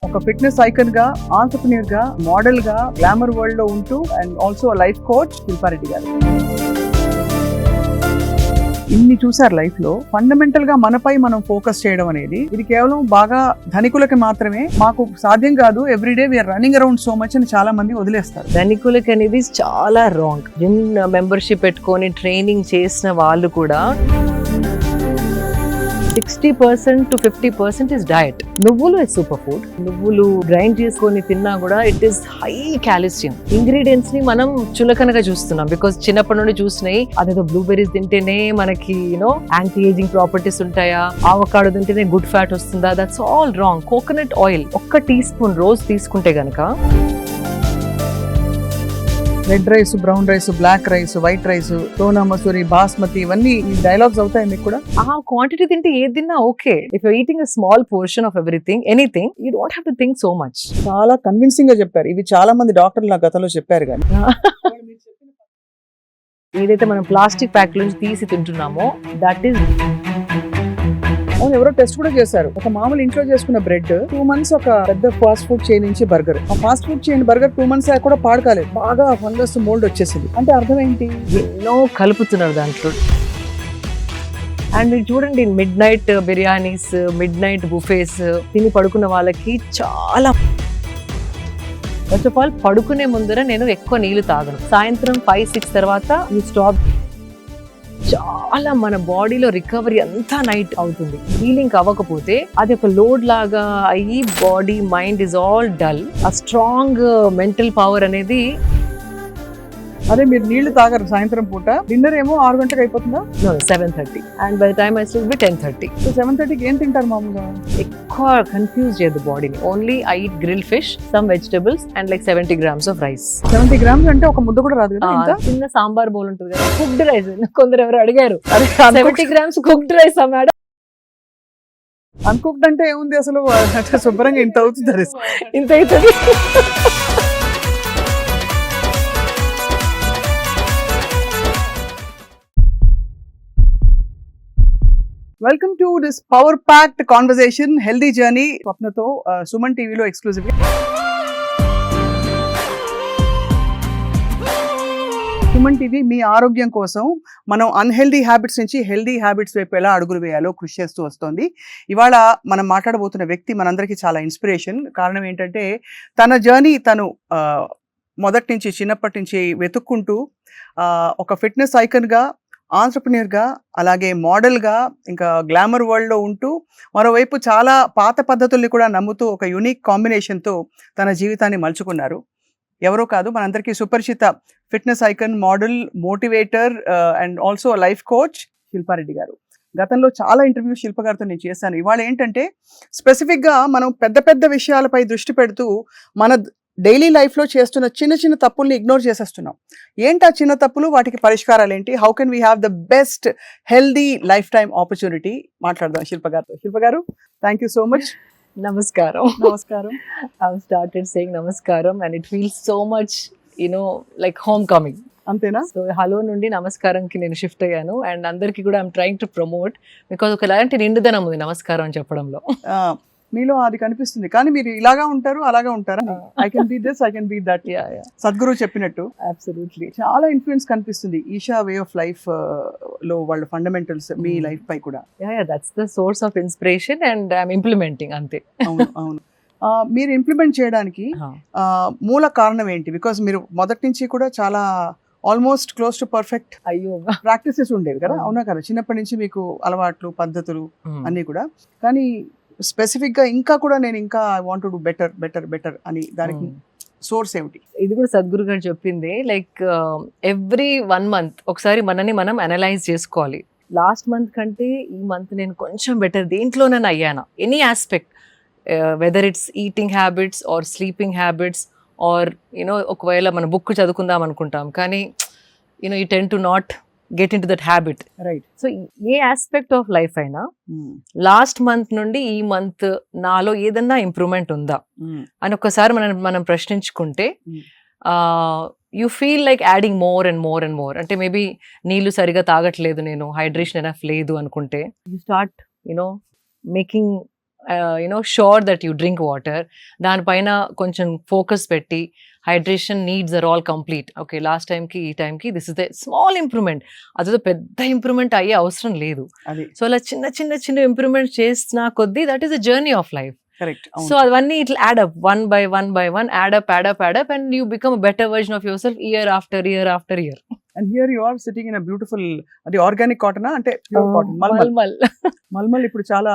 ఒక fitness icon గా, entrepreneur గా, మోడల్ గా, గ్లామర్ వరల్డ్ లో ఉంటూ and also life coach Shilpa Reddy గారు. ఇన్ని చూసారు లైఫ్ లో. ఫండమెంటల్ గా మనపై మనం ఫోకస్ చేయడం అనేది ఇది కేవలం బాగా ధనికులకి మాత్రమే, మాకు సాధ్యం కాదు, everyday we are running around so much అని చాలా మంది వదిలేస్తారు. ధనికులకి అనేది చాలా రాంగ్. జిమ్ మెంబర్షిప్ పెట్టుకొని ట్రైనింగ్ చేసిన వాళ్ళు కూడా 60% to 50% ఇస్ డయట్. నువ్వులు ఇస్ సూపర్ ఫుడ్. నువ్వులు గ్రైండ్ చేసుకొని తిన్నా కూడా it is high calcium. Ingredients ని మనం చులకనగా చూస్తున్నాం బికాస్ చిన్నప్పటి నుండి చూసినాయి అదేదో బ్లూబెర్రీస్ తింటేనే మనకి యాంటీ ఏజింగ్ ప్రాపర్టీస్ ఉంటాయా, ఆవకాడో తింటేనే గుడ్ ఫ్యాట్ వస్తుందా, that's all wrong. Coconut oil 1 teaspoon రోజు తీసుకుంటే గనక red rice, brown rice, black rice, white rice, Sona Masuri, basmati, ఇవన్నీ ఈ డైలాగ్స్ అవుతాయి మీకు కూడా. ఆ క్వాంటిటీ తింటే ఏది తిన్నా okay. If you eating a small portion of everything, anything, you don't have to think so much. చాలా కన్విన్సింగ్ గా చెప్పారు. ఇవి చాలా మంది డాక్టర్లు నా గతంలో చెప్పారు కానీ ఏదైతే మనం ప్లాస్టిక్ ప్యాక్ నుంచి తీసి తింటున్నామో దట్ ఈస్. అవును, ఎవరో టెస్ట్ కూడా చేశారు. ఒక మామూలు ఇంట్లో చేసుకున్న బ్రెడ్ 2 months ఒక పెద్ద ఫాస్ట్ ఫుడ్ చైన్ నుంచి బర్గర్, ఆ fast food chain burger 2 months కూడా పాడకాలేదు, బాగా ఫంగస్ మోల్డ్ వచ్చేసింది. అంటే అర్థం ఏంటి? ఎన్నో కలుపుతున్నారు దాంట్లో. అండ్ మీరు చూడండి, midnight biryanis, midnight buffets తిని పడుకున్న వాళ్ళకి చాలా. ఫస్ట్ ఆఫ్ ఆల్ పడుకునే ముందర నేను ఎక్కువ నీళ్లు తాగను. సాయంత్రం 5-6 తర్వాత యూ స్టాప్. చాలా మన బాడీలో రికవరీ అంతా నైట్ అవుతుంది. హీలింగ్ అవ్వకపోతే అది ఒక లోడ్ లాగా అయ్యి body mind is all dull. ఆ స్ట్రాంగ్ మెంటల్ పవర్ అనేది. అదే మీరు నీళ్లు తాగరు సాయంత్రం పూట, డిన్నర్ ఏమో 6 గంటలకు అయిపోతుందా? 7:30 and by the time I sleep by 10:30. So 7:30కి ఏం తింటారు మామూలుగా? ఎక్కువ కన్ఫ్యూజ్ చేయదు బాడీని. Only I eat grill fish, some vegetables and like 70 grams of rice. 70 grams అంటే ఒక ముద్ద కూడా రాదు కదా? ఇంకా చిన్న సాంబార్ బౌల్ ఉంటుంది కదా, కుక్డ్ రైస్. కొందరు ఎవరు అడిగారు 70 grams cooked rice madam. Uncooked అంటే ఏముంది అసలు? శుభ్రంగా ఇంత అవుతుంది, ఇంత అవుతుంది. Welcome to this power packed conversation healthy journey స్వప్నతో సుమన్ టీవీలో ఎక్స్క్లూజివ్ గా. సుమన్ టీవీ మీ ఆరోగ్యం కోసం మనం అన్హెల్దీ హ్యాబిట్స్ నుంచి హెల్దీ హ్యాబిట్స్ వైపు ఎలా అడుగులు వేయాలో కృషి చేస్తూ వస్తుంది. ఇవాళ మనం మాట్లాడబోతున్న వ్యక్తి మనందరికీ చాలా ఇన్స్పిరేషన్. కారణం ఏంటంటే తన జర్నీ తను మొదటి నుంచి చిన్నప్పటి నుంచి వెతుక్కుంటూ ఒక ఫిట్నెస్ ఐకన్ గా, ఆంటర్‌ప్రెన్యూర్ గా, అలాగే మోడల్ గా, ఇంకా గ్లామర్ వరల్డ్ లో ఉంటూ మరోవైపు చాలా పాత పద్ధతుల్ని కూడా నమ్ముతూ ఒక యూనిక్ కాంబినేషన్ తో తన జీవితాన్ని మలుచుకున్నారు. ఎవరో కాదు, మనందరికీ సుపరిచిత fitness icon, model, motivator and also life coach Shilpa Reddy గారు. గతంలో చాలా ఇంటర్వ్యూ శిల్ప గారితో నేను చేశాను. ఇవాళ ఏంటంటే స్పెసిఫిక్ గా మనం పెద్ద పెద్ద విషయాలపై దృష్టి పెడుతూ మన డైలీ లైఫ్లో చేస్తున్న చిన్న చిన్న తప్పుల్ని ఇగ్నోర్ చేసేస్తున్నాం. ఏంటి ఆ చిన్న తప్పులు, వాటికి పరిష్కారాలు ఏంటి, how can we have the best healthy life time opportunity మాట్లాడదాం శిల్ప గారితో. శిల్ప గారు, థ్యాంక్ యూ సో మచ్. నమస్కారం. నమస్కారం. I've started saying నమస్కారం and it feels so much, like homecoming. అంతేనా? సో హలో నుండి నమస్కారంకి నేను షిఫ్ట్ అయ్యాను. అండ్ అందరికీ కూడా I'm trying to promote because ఒకలాంటి నిండుదనం ఉంది నమస్కారం అని చెప్పడంలో. మీలో అది కనిపిస్తుంది. కానీ మీరు ఇలాగా ఉంటారు, అలాగా ఉంటారా? I can be this, I can be that. Sadhguru చెప్పినట్టు అబ్సల్యూట్లీ చాలా ఇన్ఫ్లుయెన్స్ కనిపిస్తుంది ఈషా వే ఆఫ్ లైఫ్ లో, వాళ్ళ ఫండమెంటల్స్ మీ లైఫ్ పై కూడా. That's the source of inspiration and I'm implementing. అంతే. అవును, అవును. మీరు ఇంప్లిమెంట్ చేయడానికి మూల కారణం ఏంటి? బికాస్ మీరు మొదటి నుంచి కూడా చాలా almost close to perfect practices ఉండేవి కదా, అవునా కదా? చిన్నప్పటి నుంచి మీకు అలవాట్లు, పద్ధతులు అన్నీ కూడా. కానీ స్పెసిఫిక్ గా ఇంకా కూడా నేను ఇంకా I want to do better better better అని, దానికి సోర్స్ ఏమిటి? ఇది కూడా సద్గురు గారు చెప్పింది. లైక్ ఎవ్రీ 1 month ఒకసారి మనని మనం అనలైజ్ చేసుకోవాలి. లాస్ట్ మంత్ కంటే ఈ మంత్ నేను కొంచెం బెటర్ దేంట్లోనైనా అయ్యానా, any aspect, whether it's eating habits or sleeping habits or ఒకవేళ మనం బుక్ చదువుకుందాం అనుకుంటాం కానీ you tend to not get in to that habit. Right. So ఏ ఆస్పెక్ట్ ఆఫ్ లైఫ్ అయినా లాస్ట్ మంత్ నుండి ఈ మంత్ నాలో ఏదన్నా ఇంప్రూవ్మెంట్ ఉందా అని ఒకసారి మనం ప్రశ్నించుకుంటే you feel like adding more and more and more. అంటే మేబీ నీళ్లు సరిగా తాగట్లేదు నేను, హైడ్రేషన్ ఎనఫ్ లేదు అనుకుంటే you start making sure that you drink water. దానిపైన కొంచెం ఫోకస్ పెట్టి hydration needs are all complete. Okay, last టైంకి ఈ టైంకి this is the small improvement. అదేదో పెద్ద ఇంప్రూవ్మెంట్ అయ్యే అవసరం లేదు. అది సో అలా చిన్న చిన్న చిన్న ఇంప్రూవ్మెంట్ చేసిన కొద్దీ that is the journey of life. Correct. So అవన్నీ ఇట్లా add up one by one add up and you become better version of your self year after year. And here you are sitting in a beautiful, అది organic cotton అంటే pure cotton mulmul ఇప్పుడు చాలా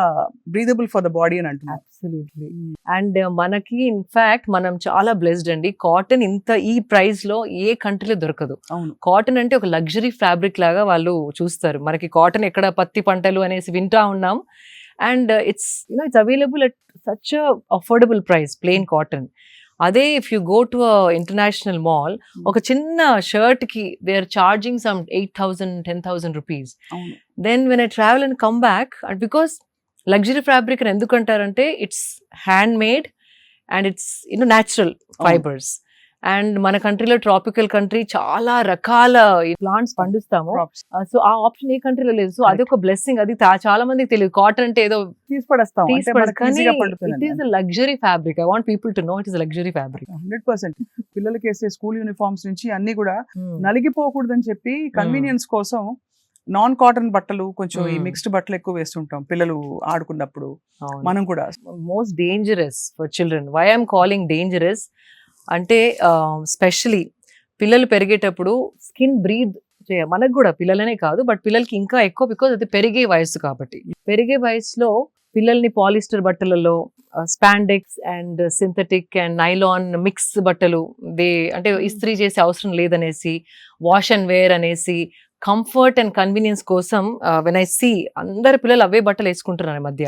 breathable for the body అని అంటున్నారు. Absolutely. And మనకి in fact మనం చాలా blessed అండి. కాటన్ ఇంత ఈ ప్రైస్ లో ఏ కంట్రీలో దొరకదు. అవును. కాటన్ అంటే ఒక లగ్జరీ ఫ్యాబ్రిక్ లాగా వాళ్ళు చూస్తారు. మనకి కాటన్ ఎక్కడ పత్తి పంటలు అనేసి వింటా ఉన్నాం. And it's available at such affordable price, plain cotton. అదే if you go to international mall, ఒక చిన్న షర్ట్ కి they are charging some 8,000 10,000 rupees. Then when I travel and come back, and because luxury fabric అని ఎందుకు అంటారంటే it's hand made and it's natural fibres. And మన కంట్రీలో tropical country, చాలా రకాల ప్లాంట్స్ పండిస్తాము. సో ఆ ఆప్షన్ ఏ కంట్రీలో లేదు. సో అది ఒక బ్లెస్సింగ్. అది చాలా మందికి తెలియదు. కాటన్ అంటే ఏదో it is luxury fabric. I want people to know it is luxury fabric. 100%. పిల్లలకి వేసే స్కూల్ యూనిఫామ్స్ నుంచి అన్ని కూడా నలిగిపోకూడదని చెప్పి కన్వీనియన్స్ కోసం నాన్ కాటన్ బట్టలు, కొంచెం ఈ మిక్స్డ్ బట్టలు ఎక్కువ వేస్తుంటాం పిల్లలు ఆడుకున్నప్పుడు. మనం కూడా most dangerous for children. Why I'm calling dangerous అంటే స్పెషలీ పిల్లలు పెరిగేటప్పుడు స్కిన్ బ్రీద్ మనకు కూడా, పిల్లలనే కాదు బట్ పిల్లలకి ఇంకా ఎక్కువ, బికాజ్ అది పెరిగే వయసు కాబట్టి. పెరిగే వయసులో పిల్లల్ని పాలిస్టర్ బట్టలలో spandex and synthetic and nylon mix బట్టలు అంటే ఇస్త్రీ చేసే అవసరం లేదనేసి, వాష్ అండ్ వేర్ అనేసి, కంఫర్ట్ అండ్ కన్వీనియన్స్ కోసం వెన్ ఐ సీ అందరు పిల్లలు అవే బట్టలు వేసుకుంటున్నారు ఈ మధ్య.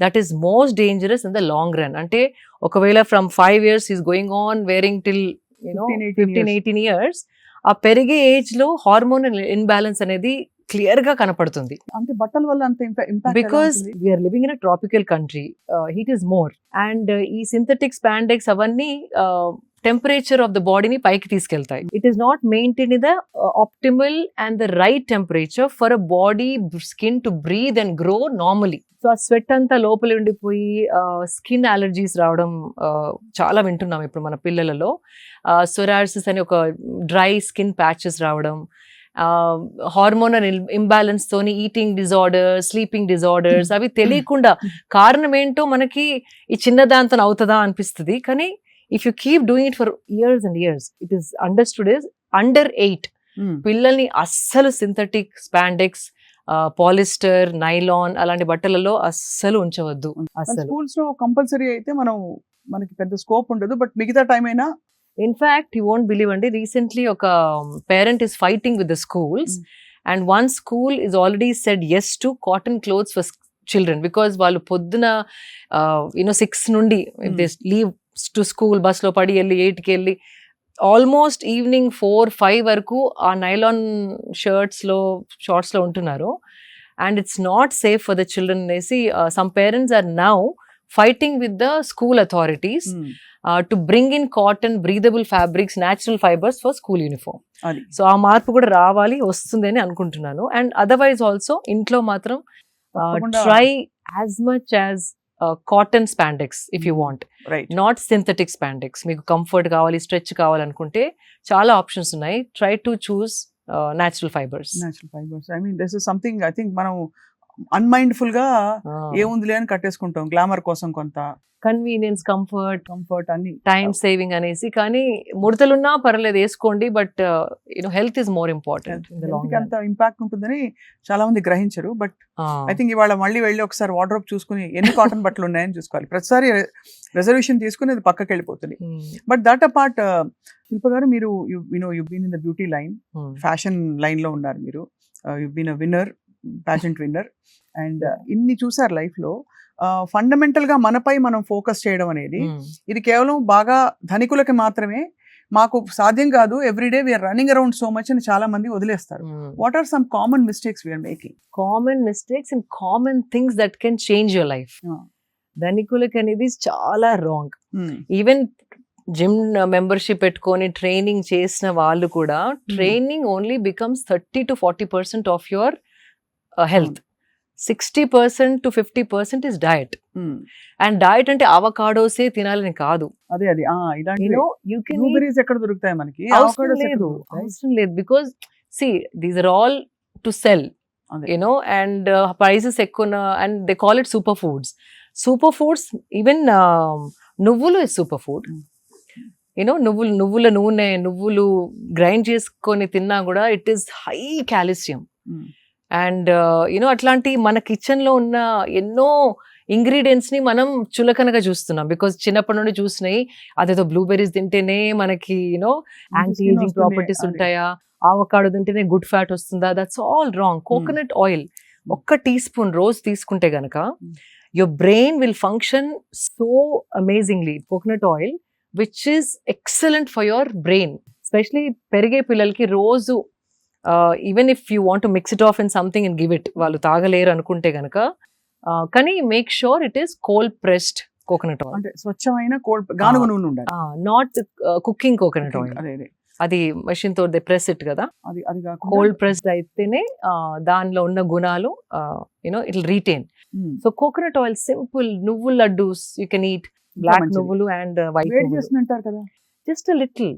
That is most dangerous in the long run. అంటే ఒకవేళ from 5 years is going on wearing till 15-18 years, ఆ పెరిగే ఏజ్ లో హార్మోనల్ ఇన్బ్యాలెన్స్ అనేది క్లియర్ గా కనపడుతుంది. అంటే బట్టల వల్ల అంత impact, because we're living in a tropical country, heat is more. And ఈ సింథటిక్ స్పాండెక్స్ అవన్నీ టెంపరేచర్ ఆఫ్ ద బాడీని పైకి తీసుకెళ్తాయి. It is not maintain the optimal and the right temperature for a body skin to breathe and grow normally. So ఆ sweat అంతా లోపల ఉండిపోయి skin allergies రావడం చాలా వింటున్నాం ఇప్పుడు మన పిల్లలలో. సొరాసిస్ అని ఒక డ్రై స్కిన్ ప్యాచెస్ రావడం, హార్మోనల్ ఇంబ్యాలెన్స్ తోని ఈటింగ్ డిజార్డర్స్, స్లీపింగ్ డిజార్డర్స్, అవి తెలియకుండా కారణం ఏంటో మనకి ఈ చిన్నదాంతో అవుతుందా అనిపిస్తుంది. కానీ if you keep doing it for years and years, it is understood as under 8 పిల్లల్ని అస్సలు సింథటిక్ స్పాండెక్స్, పాలిస్టర్, నైలాన్ అలాంటి బట్టలలో అస్సలు ఉంచవద్దు. అస్సలు స్కూల్స్ లో కంపల్సరీ అయితే మనకి పెద్ద స్కోప్ ఉండదు, బట్ మిగతా టైం అయినా. ఇన్ఫాక్ట్ యూ వోంట్ బిలీవ్ అండి, రీసెంట్లీ ఒక parent is fighting with the schools and one school is already said yes to cotton clothes for children because వాళ్ళు పొద్దున 6 నుండి they leave to school, bus లో పడి వెళ్ళి 8కి వెళ్ళి ఆల్మోస్ట్ ఈవినింగ్ 4-5 వరకు ఆ నైలాన్ షర్ట్స్ లో షార్ట్స్ లో ఉంటున్నారు. And it's not safe for the children అనేసి some parents are now fighting with the school authorities to bring in cotton breathable fabrics, natural fibres for school uniform. So ఆ మార్పు కూడా వస్తుంది అని అనుకుంటున్నాను. అండ్ అదర్వైజ్ ఆల్సో ఇంట్లో మాత్రం try as much as cotton spandex if you want, not synthetic spandex. మీకు comfort కావాలి, స్ట్రెచ్ కావాలనుకుంటే చాలా ఆప్షన్స్ ఉన్నాయి. Try to choose natural fibres. I mean this is something I think మనం అన్మైండ్ఫుల్ గా ఏముందిలే అని కట్టేసుకుంటాం, గ్లామర్ కోసం కొంత కన్వీనియన్స్, కంఫర్ట్ అన్ని, టైం సేవింగ్ అనేసి. కానీ ముడతలున్నా పర్లేదు వేసుకోండి, but health is more important. అంత ఇంపాక్ట్ ఉంటుందని చాలా మంది గ్రహించరు. బట్ ఐ థింక్ ఇవాళ మళ్ళీ వెళ్ళి ఒకసారి వార్డ్రోబ్ చూసుకుని ఎన్ని కాటన్ బట్టలు ఉన్నాయని చూసుకోవాలి. ప్రతిసారి రిజర్వేషన్ తీసుకుని అది పక్కకి వెళ్ళిపోతుంది. బట్ దట్ అపార్ట్, శిల్ప గారు, మీరు you been in the beauty line, fashion line లో ఉన్నారు మీరు. You been a winner, pageant winner, and ఇన్ని చూసారు లైఫ్ లో. ఫండమెంటల్ గా మనపై మనం ఫోకస్ చేయడం అనేది ఇది కేవలం బాగా ధనికులకి మాత్రమే, మాకు సాధ్యం కాదు, everyday we are running around so much అని చాలా మంది వదిలేస్తారు. What are some common mistakes we're making? Common mistakes and common things that can change your life. ధనికులకి అనేది చాలా రాంగ్. ఈవెన్ జిమ్ మెంబర్షిప్ పెట్టుకొని ట్రైనింగ్ చేసిన వాళ్ళు కూడా, training only becomes 30-40% of your health. 60% to 50% is diet. And diet అంటే అవకాడోసే తినాలని కాదు. అదే ఇలాంటి You can eat బ్లూబెర్రీస్ ఎక్కడ దొరుకుతాయి మనకి? అవసరం లేదు because these are all to sell అదే. అండ్ ప్రైసెస్ ఎక్కువ and they call it super foods even నువ్వులు ఇస్ సూపర్ ఫుడ్. నువ్వుల నూనె, నువ్వులు గ్రైండ్ చేసుకొని తిన్నా కూడా it is high calcium. And అట్లాంటి మన కిచెన్ లో ఉన్న ఎన్నో ఇంగ్రీడియంట్స్ ని మనం చులకనగా చూస్తున్నాం బికాజ్ చిన్నప్పటి నుండి చూసినాయి అదేదో బ్లూబెర్రీస్ తింటేనే మనకి యాంటీ ఏజింగ్ ప్రాపర్టీస్ ఉంటాయా, ఆవకాడో తింటేనే గుడ్ ఫ్యాట్ వస్తుందా. That's all wrong. Coconut oil ఒక్క టీ స్పూన్ రోజు తీసుకుంటే గనక your brain will function so amazingly. Coconut oil which is excellent for your brain. Especially పెరిగే పిల్లలకి రోజు even if you want to mix it of in something and give it, వాళ్ళు తాగలేరు అనుకుంటే గనక కానీ make sure it is cold pressed coconut oil. అంటే స్వచ్ఛమైన గానుగ నూనె ఉండాలి, నాట్ కుకింగ్ కోకోనట్ ఆయిల్. అది మెషిన్ తో దే ప్రెస్ ఇట్ కదా, అది కోల్డ్ ప్రెస్డ్ అయితేనే దానిలో ఉన్న గుణాలు it retain. So coconut oil simple. నువ్వుల laddoos you can eat, black నువ్వులు అండ్ వైట్ చేస్తుంటారు కదా. Just little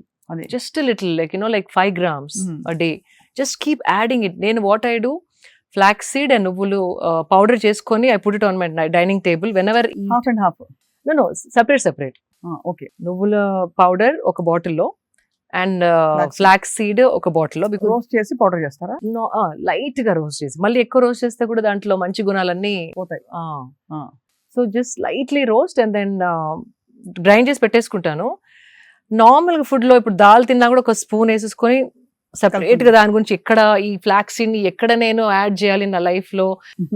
like 5 grams a day. Just keep adding it. నేను what I do, flax seed and నువ్వులు పౌడర్ చేసుకొని I put it on my dining table whenever half and half. No, separate. Okay. నువ్వుల powder ఒక బాటిల్లో and flax seed ఒక బాటిల్లో. Roast చేసి powder చేస్తారా? లైట్ గా రోస్ట్ చేసి, మళ్ళీ ఎక్కువ రోస్ట్ చేస్తే కూడా దాంట్లో మంచి గుణాలన్నీ పోతాయి. So just lightly roast and then grind చేసి పెట్టేసుకుంటాను. నార్మల్ గా ఫుడ్ లో ఇప్పుడు దాల్ తిన్నా కూడా ఒక స్పూన్ వేసేసుకొని సెపరేట్ గా దాని గురించి ఎక్కడ ఈ ఫ్లాక్స్ సీడ్ ని ఎక్కడ నేను యాడ్ చేయాలి నా లైఫ్ లో,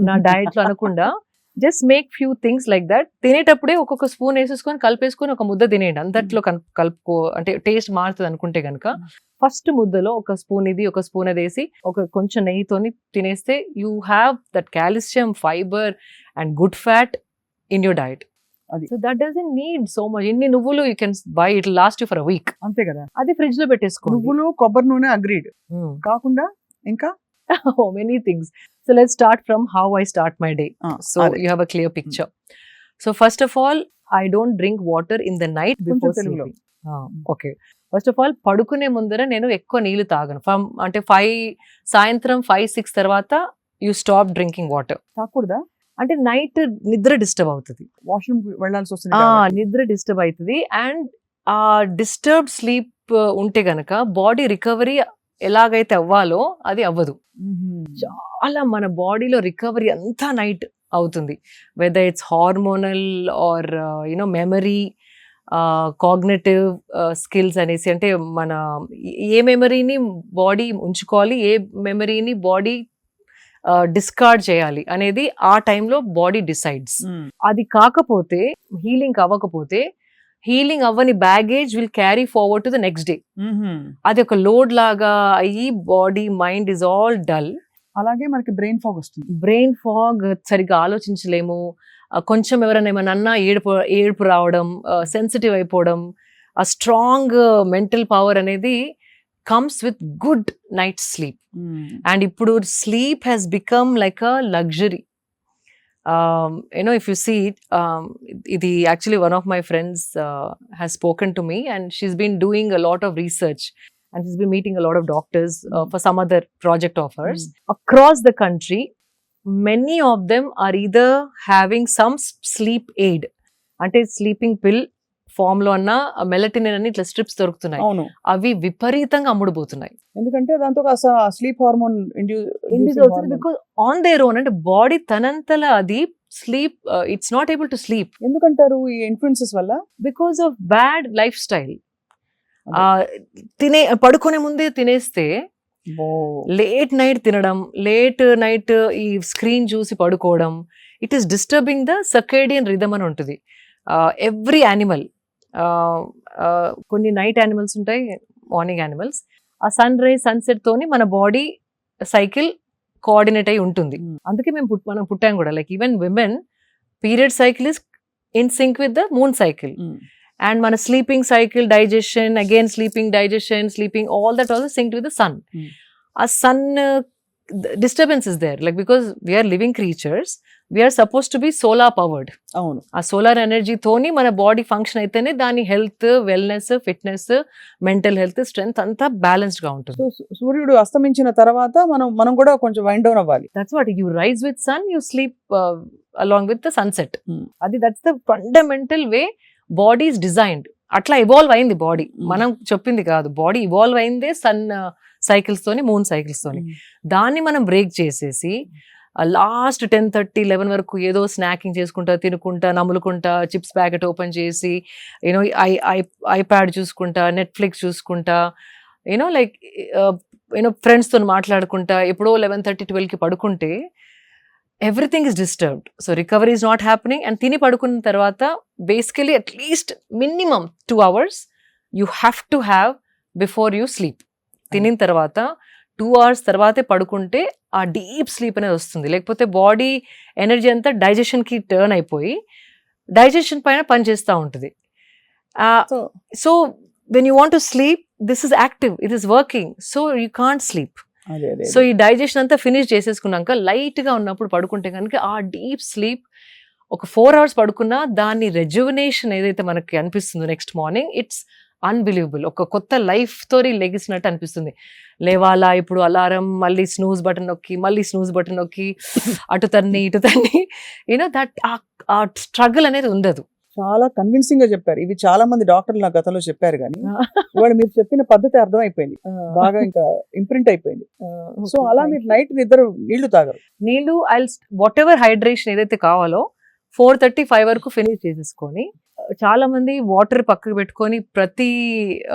నా డయట్ లో అనకుండా just make few things like that. తినేటప్పుడే ఒక్కొక్క స్పూన్ వేసేసుకొని కలిపేసుకొని ఒక ముద్ద తినేయండి. అంతట్లో కలుపుకో, అంటే టేస్ట్ మారుతుంది అనుకుంటే కనుక ఫస్ట్ ముద్దలో ఒక స్పూన్ ఇది ఒక స్పూన్ అది వేసి ఒక కొంచెం నెయ్యితోని తినేస్తే you have that calcium, fibre and good fat in your diet. So that doesn't need so much. ఇన్ని నువ్వులు you can buy, it last you for a week. అంతే కదా. అది ఫ్రిడ్జ్ లో పెట్టేసుకో. నువ్వులు, కొబ్బరి నూనె అగ్రీడ్ కాకుండా ఇంకా many things. So let's start from how I start my day. So you have a clear picture. So first of all, I don't drink water in the night before sleeping. Okay. First of all, పడుకునే ముందర నేను ఎక్కువ నీళ్లు తాగను. అంటే 5 సాయంత్రం 5-6 తర్వాత you stop drinking water. తాగకూడదా? అంటే నైట్ నిద్ర డిస్టర్బ్ అవుతుంది, వాష్రూమ్ వెళ్ళాల్సి వస్తుంది, నిద్ర డిస్టర్బ్ అవుతుంది. అండ్ ఆ డిస్టర్బ్ స్లీప్ ఉంటే గనక బాడీ రికవరీ ఎలాగైతే అవ్వాలో అది అవ్వదు. చాలా మన బాడీలో రికవరీ అంతా నైట్ అవుతుంది. Whether it's hormonal or memory, cognitive skills అనేసి, అంటే మన ఏ మెమరీని బాడీ ఉంచుకోవాలి, ఏ మెమరీని బాడీ డిస్కార్డ్ చేయాలి అనేది ఆ టైంలో బాడీ డిసైడ్స్. అది కాకపోతే, హీలింగ్ అవ్వకపోతే, హీలింగ్ అవ్వని baggage will carry forward to the next day. అది ఒక లోడ్ లాగా అయ్యి body mind is all dull. అలాగే మనకి బ్రెయిన్ ఫాగ్ వస్తుంది. బ్రెయిన్ ఫాగ్, సరిగ్గా ఆలోచించలేము. కొంచెం ఎవరైనా ఏమైనా అన్నా ఏడుపు రావడం, సెన్సిటివ్ అయిపోవడం. ఆ స్ట్రాంగ్ మెంటల్ పవర్ అనేది comes with good night sleep. And ఇప్పుడు sleep has become like a luxury. If you see it, ఇది actually one of my friends has spoken to me and she's been doing a lot of research and she's been meeting a lot of doctors for some other project of hers across the country. Many of them are either having some sleep aid, అంటే sleeping pill form లో అన్న మెలటినిన్ అని ఇట్లా strips దొరుకుతున్నాయి. అవి విపరీతంగా అమ్ముడుపోతున్నాయి. ఎందుకంటే దాంతో స్లీప్ హార్మోన్ ఇండ్యూస్ అవుతుంది. బికాజ్ ఆన్ దేర్ ఓన్, అంటే బాడీ తనంతల అది sleep, it's not able to sleep. ఎందుకంటారు ఈ ఇన్ఫ్లుయెన్సెస్ వల్ల? Because of bad life style. పడుకునే ముందే తినేస్తే, లేట్ నైట్ తినడం, లేట్ నైట్ ఈ స్క్రీన్ చూసి పడుకోవడం, it is disturbing the circadian rhythm అని ఉంటుంది. ఎవ్రీ యానిమల్, కొన్ని నైట్ యానిమల్స్ ఉంటాయి, మార్నింగ్ యానిమల్స్. ఆ సన్ రైజ్ సన్సెట్ తోని మన బాడీ సైకిల్ కోఆర్డినేట్ అయి ఉంటుంది. అందుకే మనం పుట్టాం కూడా. Like even women period cycle is in sync with the moon cycle. And మన sleeping cycle, digestion, again sleeping, digestion, sleeping, all that also sync with the sun. ఆ sun disturbance is there, like because we are living creatures, we are supposed to be solar powered. అవును. ఆ solar energy తోని మన body function అయితేనే దాని health, wellness, fitness, mental health, strength అంతా balanced గా ఉంటుంది. సో సూర్యుడు అస్తమించిన తర్వాత మనం కూడా కొంచెం వైండ్ డౌన్ అవ్వాలి. That's what you rise with sun, you sleep along with the sunset. Hmm. అది that's the fundamental way body is designed. అట్లా ఇవాల్వ్ అయింది బాడీ, మనం చెప్పింది కాదు. బాడీ ఇవాల్వ్ అయిందే సన్ సైకిల్స్ తోని, మూన్ సైకిల్స్ తోని. దాన్ని మనం బ్రేక్ చేసేసి లాస్ట్ 10:30, 11 వరకు ఏదో స్నాకింగ్ చేసుకుంటా, తినుకుంటా, నములుకుంటా, చిప్స్ ప్యాకెట్ ఓపెన్ చేసి, యూనో ఐప్యాడ్ చూసుకుంటా, నెట్ఫ్లిక్స్ చూసుకుంటా, యూనో లైక్ ఫ్రెండ్స్తో మాట్లాడుకుంటా, ఎప్పుడో 11:30, 12కి పడుకుంటే everything is disturbed. So recovery is not happening. And తిని పడుకున్న తర్వాత basically at least minimum 2 hours you have to have before you sleep. తినిన తర్వాత 2 hours తర్వాతే పడుకుంటే ఆ డీప్ స్లీప్ అనేది వస్తుంది. లేకపోతే బాడీ ఎనర్జీ అంతా డైజెషన్కి టర్న్ అయిపోయి డైజెషన్ పైన పనిచేస్తూ ఉంటుంది. So when you want to sleep, this is active, it is working, so you can't sleep. So ఈ డైజెషన్ అంతా ఫినిష్ చేసేసుకున్నాక లైట్గా ఉన్నప్పుడు పడుకుంటే కనుక ఆ డీప్ స్లీప్ ఒక 4 hours పడుకున్నా దాని రెజ్యువనేషన్ ఏదైతే మనకి అనిపిస్తుందో నెక్స్ట్ మార్నింగ్, ఇట్స్ అన్బిలీవబుల్. ఒక కొత్త లైఫ్ తోని లెగిసినట్టు అనిపిస్తుంది. లేవాలా ఇప్పుడు అలారం, మళ్ళీ స్నూజ్ బటన్ నొక్కి, మళ్ళీ స్నూజ్ బటన్ నొక్కి, అటు తన్ని ఇటు తన్ని, యూనో దట్ ఆ స్ట్రగుల్ అనేది ఉండదు. చాలా కన్విన్సింగ్ గా చెప్పారు. ఇవి చాలా మంది డాక్టర్లు నా గతంలో చెప్పారు, కానీ ఇవాళ మీరు చెప్పిన పద్ధతి అర్థం అయిపోయింది, బాగా ఇంకా ఇంప్రింట్ అయిపోయింది. సో అలా మీరు నైట్ నిద్ర నీళ్లు తాగరు? నీళ్లు వాట్ ఎవర్ హైడ్రేషన్ ఏదైతే కావాలో 4:30-5 వరకు ఫినిష్ చేసేసుకొని, చాలా మంది వాటర్ పక్కకు పెట్టుకొని ప్రతి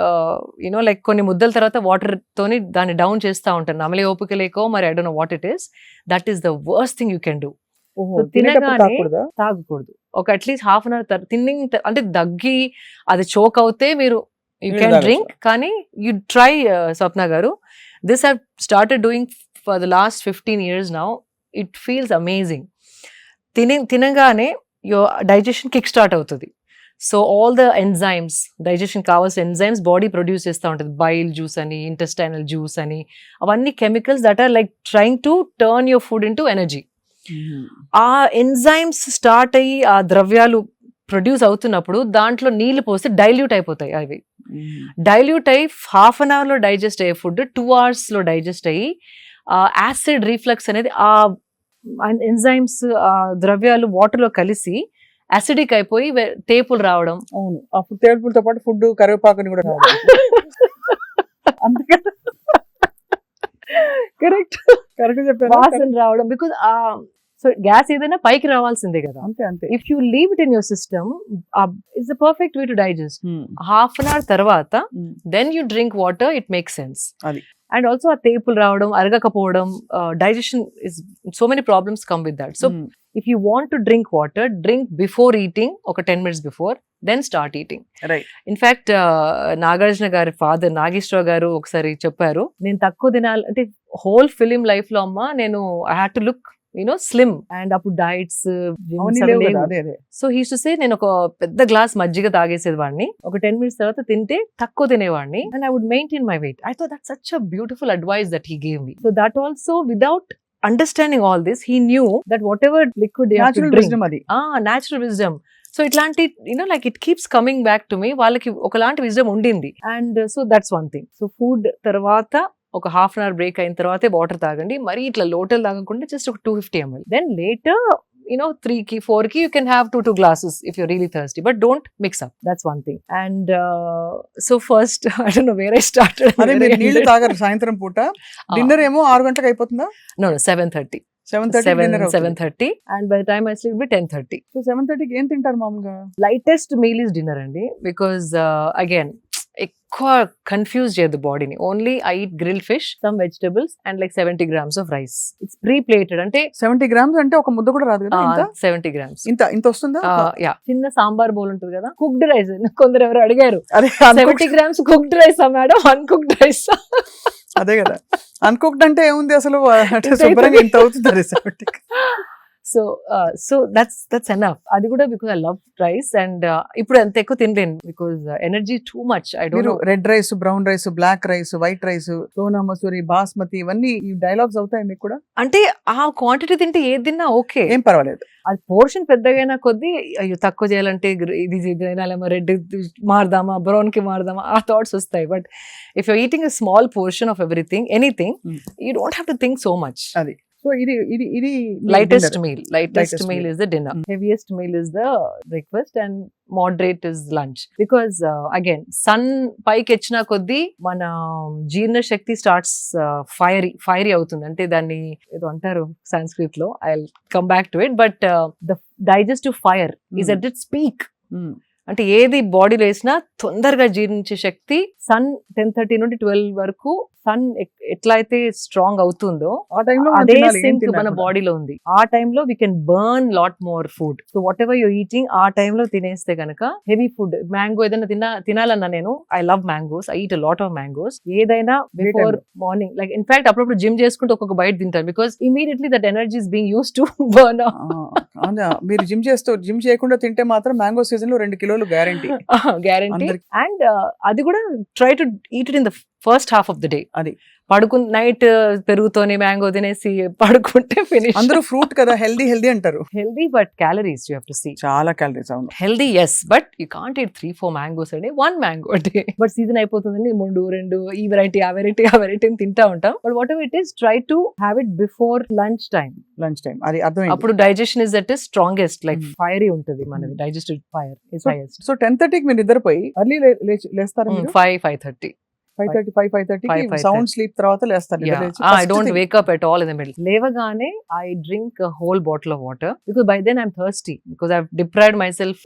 యూనో లైక్ కొన్ని ముద్దల తర్వాత వాటర్ తోని దాన్ని డౌన్ చేస్తూ ఉంటారు. నమలే ఓపిక లేకో మరి, I don't know what it is. That is the worst thing you can do. తినగానే తాగకూడదు. ఒక అట్లీస్ట్ హాఫ్ అన్ అవర్ అంటే దగ్గి అది చోక్ అవుతే మీరు యూ కెన్ డ్రింక్. కానీ you try, Swapna garu, this have started doing for the last 15 years now. It feels amazing. తినగానే digestion kick start అవుతుంది. So all the enzymes, digestion కావాల్సిన ఎంజైమ్స్ బాడీ ప్రొడ్యూస్ చేస్తూ ఉంటుంది. బైల్ జ్యూస్ అని, intestinal juice అని, అవన్నీ chemicals that are like trying to turn your food into energy. ఆ enzymes start అయ్యి ఆ ద్రవ్యాలు ప్రొడ్యూస్ అవుతున్నప్పుడు దాంట్లో నీళ్లు పోస్తే డైల్యూట్ అయిపోతాయి. అవి డైల్యూట్ అయ్యి హాఫ్ అన్ అవర్లో డైజెస్ట్ అయ్యే ఫుడ్ 2 hours లో డైజెస్ట్ అయ్యి యాసిడ్ రీఫ్లక్స్ అనేది ఆ ఎంజైమ్స్ ద్రవ్యాలు వాటర్ లో కలిసి యాసిడిక్ అయిపోయి తేపులు రావడం. అవును, అప్పుడు తేపులతో పాటు ఫుడ్ కరివేపాకుని కూడా కరెక్ట్ కరెక్ట్ చెప్పారు. వాసన రావడం, బికాజ్ సో గ్యాస్ ఏదైనా పైకి రావాల్సిందే కదా. అంతే అంతే. If you leave it in your system, it's the perfect way to digest. Half an hour తర్వాత then you drink water, it makes sense. అది. అండ్ ఆల్సో ఆ తేపులు రావడం, అరగకపోవడం, digestion is so many problems come with that. So if you want to drink water, drink before eating, ఒక 10 minutes before, then start eating. In fact Nagarjuna గారి father Nageswararao గారు ఒకసారి చెప్పారు, నేను తక్కువ తినాలి అంటే హోల్ ఫిలిం లైఫ్ లో అమ్మ నేను I had to look slim. And అప్పుడు diets, so he to say నేను ఒక పెద్ద గ్లాస్ మజ్జిగ తాగేసేది వాడిని, ఒక 10 minutes తర్వాత తింటే తక్కువ తినేవాడిని, and I would maintain my weight. I thought that's such a beautiful advice that he gave me. So that also without understanding all this, he knew that whatever liquid natural wisdom. So ఇట్లాంటి like it keeps coming back to me. వాళ్ళకి ఒకలాంటి wisdom ఉండింది. And so that's one thing. So food తర్వాత ఒక half an hour break అయిన తర్వాతే water తాగండి. మరి ఇట్లా లోటల్ తాగకుండా జస్ట్ ఒక 250 ml. దెన్ లేటర్ 3కి 4కి you can have 2 glasses if you're really thirsty, but don't mix up. That's one thing. And so first I don't know where I started. అదే మీరు నీళ్లు తాగరు సాయంత్రం పూట, డిన్నర్ ఏమో 6 గంటలకు అయిపోతుందా? No, 7:30. 7:30 and by the time I sleep be 10:30. So 7:30కి ఏం తింటారు మామూలుగా? లైటెస్ట్ మీల్ ఇస్ డిన్నర్ అండి. బికాజ్ అగైన్ ఎక్కువ కన్ఫ్యూజ్ చేయదు బాడీని. Only I eat grilled fish, some vegetables and like 70 grams of rice. It's pre plated. అంటే 70 grams అంటే ఒక ముద్ద కూడా రాదు కదా? 70 grams. ఇంత వస్తుందా? యా, చిన్న సాంబార్ బౌల్ ఉంటుంది కదా, కుక్డ్ రైస్. కొందరు ఎవరు అడిగారు 70 grams cooked rice madam, uncooked rice. అదే కదా, అన్కుక్డ్ అంటే ఏముంది అసలు, శుభ్రంగా ఇంత అవుతుంది. So that's enough. అది కూడా because I love rice and ఇప్పుడు అంత ఎక్కువ తినలేను because energy too much. I don't మీరు know. Red rice, brown rice, black rice, white rice, Sona Masuri, basmati ఇవన్నీ ఈ డైలాగ్స్ అవుతాయి మీకు కూడా? అంటే ఆ క్వాంటిటీ తింటే ఏది తిన్నా ఓకే. ఏం పర్వాలేదు. అది పోర్షన్ పెద్దగైనా కొద్దీ అయ్యో తక్కువ చేయాలంటే ఇది తినాలేమో, రెడ్ మారదామా, బ్రౌన్ కి మారదామా, ఆ థాట్స్ వస్తాయి. But if you eating a small portion of everything, anything, you don't have to think so much. అది సో ఇది lightest dinner. meal Lightest meal meal. is the dinner. Heaviest meal is the breakfast and moderate is lunch. Because again sun పైకి వచ్చిన కొద్దీ మన జీర్ణ శక్తి starts fiery అవుతుంది. అంటే దాన్ని ఏదో అంటారు సంస్కృత్ లో, I come back to it. But the digestive fire is at its peak. Mm. అంటే ఏది బాడీలో వేసినా తొందరగా జీర్ణించే శక్తి సన్ 10:30 నుండి 12 వరకు సన్ ఎట్లా అయితే స్ట్రాంగ్ అవుతుందో ఆ టైంలో అదే సింక్ మన బాడీలో ఉంది. ఆ టైంలో we can burn lot more food. So what ever you're eating ఆ టైంలో తినేస్తే కనుక హెవీ ఫుడ్, మ్యాంగో ఏదైనా తినాలన్నా, నేను I love mangoes, I eat a lot of mangoes. ఏదైనా బిఫోర్ మార్నింగ్, లైక్ ఇన్ఫాక్ట్ అప్పుడప్పుడు జిమ్ చేసుకుంటే ఒక్కొక్క బైట్ తింటాను. Because immediately that energy is being use to burn. మీరు జిమ్ చేయకుండా తింటే మాత్రం మ్యాంగో సీజన్ లో 2 కిలోలు గ్యారంటీ. గ్యారంటీ. అండ్ అది కూడా try to eat it in the first half of the day. అది నైట్ పెరుగుతోని మ్యాంగో తినేసి పడుకుంటే ఫినిష్. అందరూ ఫ్రూట్ కదా, హెల్దీ అంటారు. Healthy but calories you have to see. చాలా క్యాలరీస్. అవును, healthy yes, but you can't eat 3-4 mangoes అండి, 1 మ్యాంగో డే. బట్ సీజన్ అయిపోతుందండి, 3-2 ఈ వెరైటీ ఆ వెరైటీ తింటా ఉంటాం. But whatever it is, try to have it before lunch time. అది అర్థమైంది. అప్పుడు digestion is that is strongest, like fiery ఉంటుంది మనది, digestive fire is highest. So 10:30కి మీరు నిద్రపోయి ఎర్లీ లేస్తారు? 5:30 5:30 సౌండ్ స్లీప్ తర్వాత లేస్తారు. I don't wake up at all in the middle. లేవగానే I drink a whole bottle of water because by then I'm thirsty because I've deprived myself,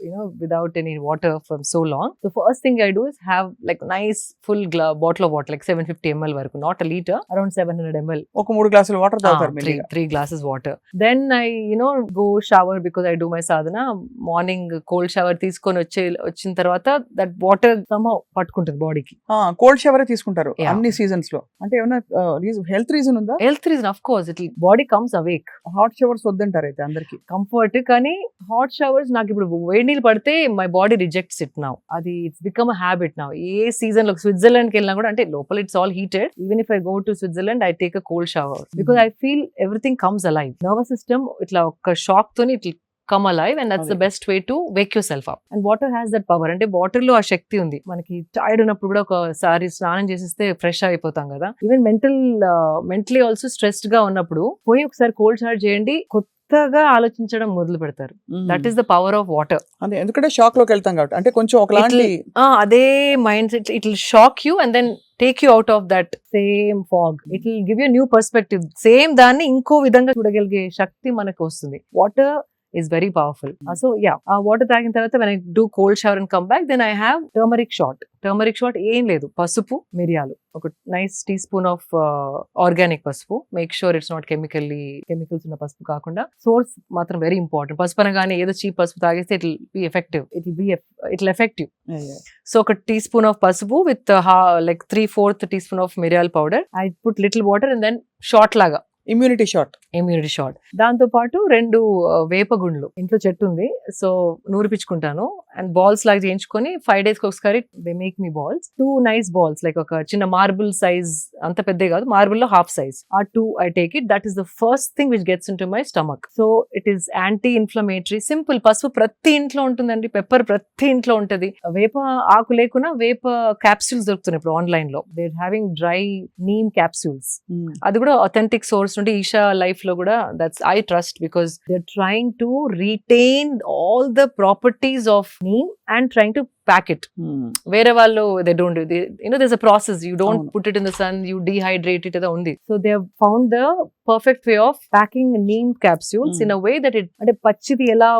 without any water from so long. The first thing I do is have like nice full bottle of water, like 750 ml వరకు, not a liter, around 700 ml. ఒక 3 గ్లాసులు water తాగుతారు. 3 glasses water. Then I go shower because I do my sadhana. Morning cold shower తీసుకొని వచ్చిన తర్వాత that water somehow పట్టుకుంటుంది బాడీకి. Cold shower తీసుకుంటారు అన్ని సీజన్స్ లో. అంటే ఏమైనా హెల్త్ రీజన్ ఉందా? Health reason, of course, it body comes awake. Hot showers వద్దంటారు అయితే అందరికి. కంఫర్ట్, కానీ హాట్ షవర్స్ నాకు ఇప్పుడు వేడి నీళ్ళు పడితే my body rejects it now. అది it's become a habit now. ఏ సీజన్ లో స్విట్జర్లాండ్ కి వెళ్ళినా కూడా, అంటే లోపల it's all heated, even if I go to Switzerland I take a cold shower because I feel everything comes alive. Nervous system ఇట్లా ఒక షాక్ తోని ఇట్లా come alive, and that's the best way to wake yourself up. And water has that power. అంటే water లో ఆ శక్తి ఉంది. మనకి tired ఉన్నప్పుడు కూడా ఒకసారి స్నానం చేసేస్తే ఫ్రెష్ అయిపోతాం కదా. ఈవెన్ మెంటలీ ఆల్సో స్ట్రెస్డ్ గా ఉన్నప్పుడు పోయి ఒకసారి కోల్డ్ షవర్ చేయండి, కొత్తగా ఆలోచించడం మొదలు పెడతారు. That is the power of water. అంటే ఎందుకంటే షాక్ లోకి వెళ్తాం కాబట్టి, అంటే కొంచెం ఒకలాంటి అదే mindset, it will shock you and then take you out of that same fog. It will give you a new perspective. Same దాన్ని ఇంకో విధంగా చూడగలిగే శక్తి మనకు వస్తుంది. Water is very powerful. So yeah, water తాగిన తర్వాత when I do cold shower and come back, then I have turmeric shot. ఏం లేదు, పసుపు, మిరియాలు, ఒక nice teaspoon of organic పసుపు. Make sure it's not chemicals ఉన్న పసుపు కాకుండా, సోర్స్ మాత్రం వెరీ ఇంపార్టెంట్. పసుపు అనగానే ఏదో చీప్ పసుపు తాగేస్తే it will effect you. So ఒక టీ స్పూన్ ఆఫ్ పసుపు with like 3/4 teaspoon of మిరియాల powder. I put little water and then shot లాగా ఇమ్యూనిటీ షాట్. దాంతో పాటు 2 వేపగుండ్లు, ఇంట్లో చెట్టు ఉంది, సో నూరిపించుకుంటాను అండ్ బాల్స్ లాగా చేయించుకొని 5 days ఒకసారి they make me balls. 2 nice balls, like ఒక చిన్న మార్బుల్ సైజ్, అంత పెద్ద కాదు, మార్బుల్ లో హాఫ్ సైజ్. ఆ 2 I take it. That is the first thing which gets into my stomach. So it is anti-inflammatory. Simple. పసుపు ప్రతి ఇంట్లో ఉంటుందండి, పెప్పర్ ప్రతి ఇంట్లో ఉంటది. వేప ఆకు లేకున్నా వేప క్యాప్సూల్స్ దొరుకుతున్నాయి ఇప్పుడు ఆన్లైన్ లో. They having dry neem capsules. అది కూడా అథెంటిక్ సోర్స్ నుండి, ఈషా లైఫ్ లో కూడా, that's I trust because they are trying to retain all the properties of neem and trying to pack it. వేరే వాళ్ళు they don't do, there's a process, you don't put it in the sun, you dehydrate it ada undi. So they have found the perfect way of packing neem capsules in a way that it, అంటే పచ్చిది ఎలా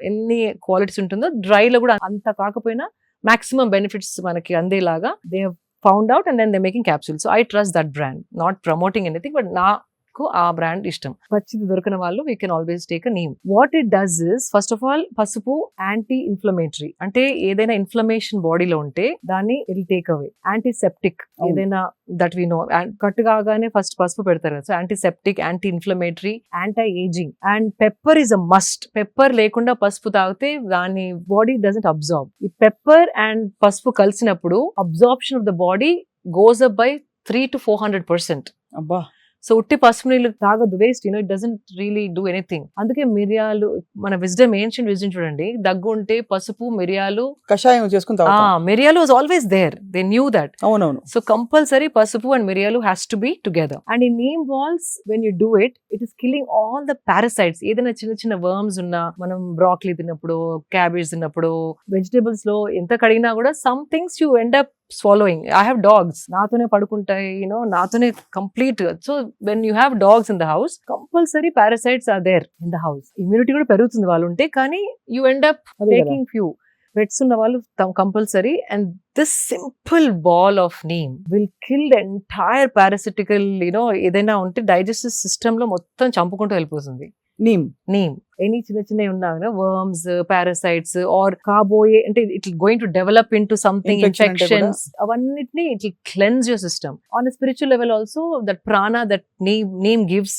ఎన్ని qualities ఉంటుందో dry లో కూడా అంత కాకపోయినా maximum benefits మనకి అందేలాగా they have found out and then they're making capsules. So I trust that brand, not promoting anything, but నా కు ఆ బ్రాండ్ ఇష్టం. పచ్చిది దొరకని వాళ్ళు we can always take a neem. What it does is, first of all పసుపు anti inflammatory, అంటే ఏదైనా ఇన్ఫ్లమేషన్ బాడీలో ఉంటే దాన్ని ఇట్ టేక్ అవే. యాంటీసెప్టిక్, ఏదైనా దట్ వి నో, కట్టు కాగానే ఫస్ట్ పసుపు పెడతారు కదా, so antiseptic, anti inflammatory, anti ageing. And pepper is a must. Pepper లేకుండా పసుపు తాగితే దాని బాడీ డజంట్ అబ్జార్బ్. ఈ పెప్పర్ అండ్ పసుపు కలిసినప్పుడు absorption of the body goes up by 300 to 400%. అబ్బా. సో ఉట్టి పసుపు నీళ్ళు తాగదు, waste, it doesn't really do anything. అందుకే మిరియాలు, మన విజ్డమ్, ఏన్షియంట్ విజ్డమ్ చూడండి, దగ్గు ఉంటే పసుపు, మిరియాలు, కషాయం చేసుకుని తాగుతాం. మిరియాలు was always there, they knew that. అవునవును. సో కంపల్సరీ పసుపు అండ్ మిరియాలు has to be together. And ఈ neem balls when you do it is killing all the parasites. ఏదైనా చిన్న చిన్న వర్మ్స్ ఉన్నా, మనం బ్రాక్లీ తిన్నప్పుడు, క్యాబేజ్ తిన్నప్పుడు, వెజిటేబుల్స్ లో ఎంత కడిగినా కూడా some things you end up swallowing. I have dogs, నాతోనే పడుకుంటాయి, నాతోనే complete. So when you have dogs in the house, compulsory parasites are there in the house. Immunity కూడా పెరుగుతుంది వాళ్ళు ఉంటే, కానీ you end up taking few. Pets ఉన్న వాళ్ళు compulsory. And this simple ball of neem will kill the entire parasitical, ఏదైనా ఉంటే digestive system లో మొత్తం చంపుకుంటూ వెళ్ళిపోతుంది. నీమ్ ఎనీ చిన్న చిన్నవి ఉన్నా, వర్మ్స్, పారాసైట్స్ ఆర్ కాబోయే, అంటే it going to develop into something, infections, అవన్నిటిని it will cleanse your system. On spiritual level also, that prana that neem gives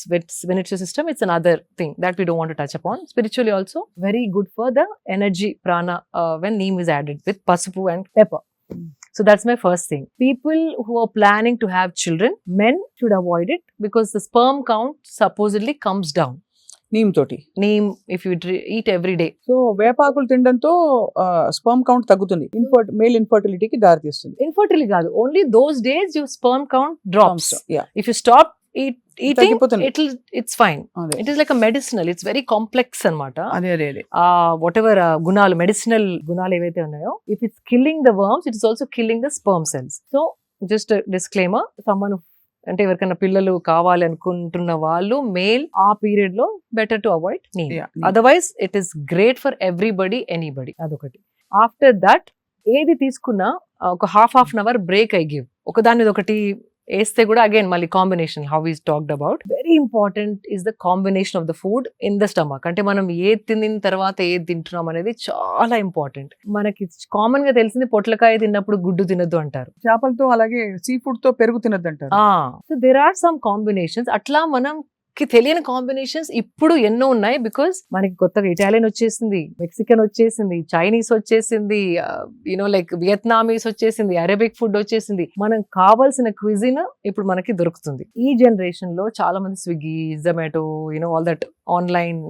when it's your system, it's another thing that we don't want to touch upon. Spiritually also very good for the energy prana when neem is added with pasupu and pepper. So that's my first thing. People who are planning to have children, men should avoid it because the sperm count supposedly comes down. Neem if you eat every day. So వేపాకులు తినడంతో sperm count తగ్గుతుంది, male ఇన్ఫర్టిలిటీకి దారి తీస్తుంది. Infertility కాదు, only those days your sperm count drops. If you stop eating, it's fine. It is like a medicinal, it's very complex anamata. అదే whatever gunalu, medicinal gunalu evaithe unnayo, if it's killing the worms, it is also killing the sperm cells. So just a disclaimer, someone అంటే ఎవరికైనా పిల్లలు కావాలి అనుకుంటున్న వాళ్ళు male ఆ period లో better to avoid neem. Otherwise it is great for everybody, anybody. అదొకటి. After that ఏది తీసుకున్నా ఒక half an hour break I give. ఒకదాని మీద ఒకటి వేస్తే కూడా అగైన్ మళ్ళీ combination, how is talked about, very important is the combination of the food in the stomach. అంటే మనం ఏది తిన్న తర్వాత ఏది తింటున్నాం అనేది చాలా ఇంపార్టెంట్. మనకి కామన్ గా తెలిసింది పొట్లకాయ తిన్నప్పుడు గుడ్డు తినద్దు అంటారు, చేపలతో అలాగే సీ ఫుడ్ తో పెరుగు తినద్దు అంటారు. So there are some combinations. అట్లా మనం తెలియని కాంబినేషన్స్ ఇప్పుడు ఎన్నో ఉన్నాయి. బికాస్ మనకి కొత్తగా ఇటాలియన్ వచ్చేసింది, మెక్సికన్ వచ్చేసింది, చైనీస్ వచ్చేసింది, లైక్ వియత్నామీస్ వచ్చేసింది, అరబిక్ ఫుడ్ వచ్చేసింది. మనం కావాల్సిన క్విజిన్ ఇప్పుడు మనకి దొరుకుతుంది. ఈ జనరేషన్ లో చాలా మంది Swiggy, Zomato, all that online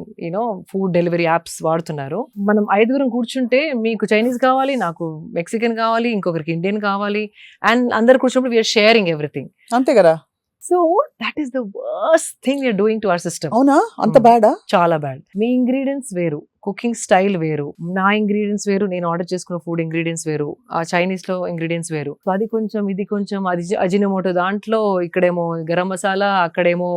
food delivery apps వాడుతున్నారు. మనం 5 కూర్చుంటే మీకు చైనీస్ కావాలి, నాకు మెక్సికన్ కావాలి, ఇంకొకరికి ఇండియన్ కావాలి, అండ్ అందరు కూర్చున్నప్పుడు వీఆర్ షేరింగ్ ఎవ్రీథింగ్. అంతే కదా. So that is the worst thing we are doing to our system. అవునా? అంత బ్యాడా? చాలా బ్యాడ్. మీ ఇంగ్రీడియంట్స్ వేరు, కుకింగ్ స్టైల్ వేరు, నా ఇంగ్రీడియంట్స్ వేరు, నేను ఆర్డర్ చేసుకున్న ఫుడ్ ఇంగ్రీడియంట్స్ వేరు, ఆ చైనీస్ లో ఇంగ్రీడియంట్స్ వేరు. సో అది కొంచెం, ఇది కొంచెం, అది అజినోమోటో దాంట్లో, ఇక్కడేమో గరం మసాలా, అక్కడేమో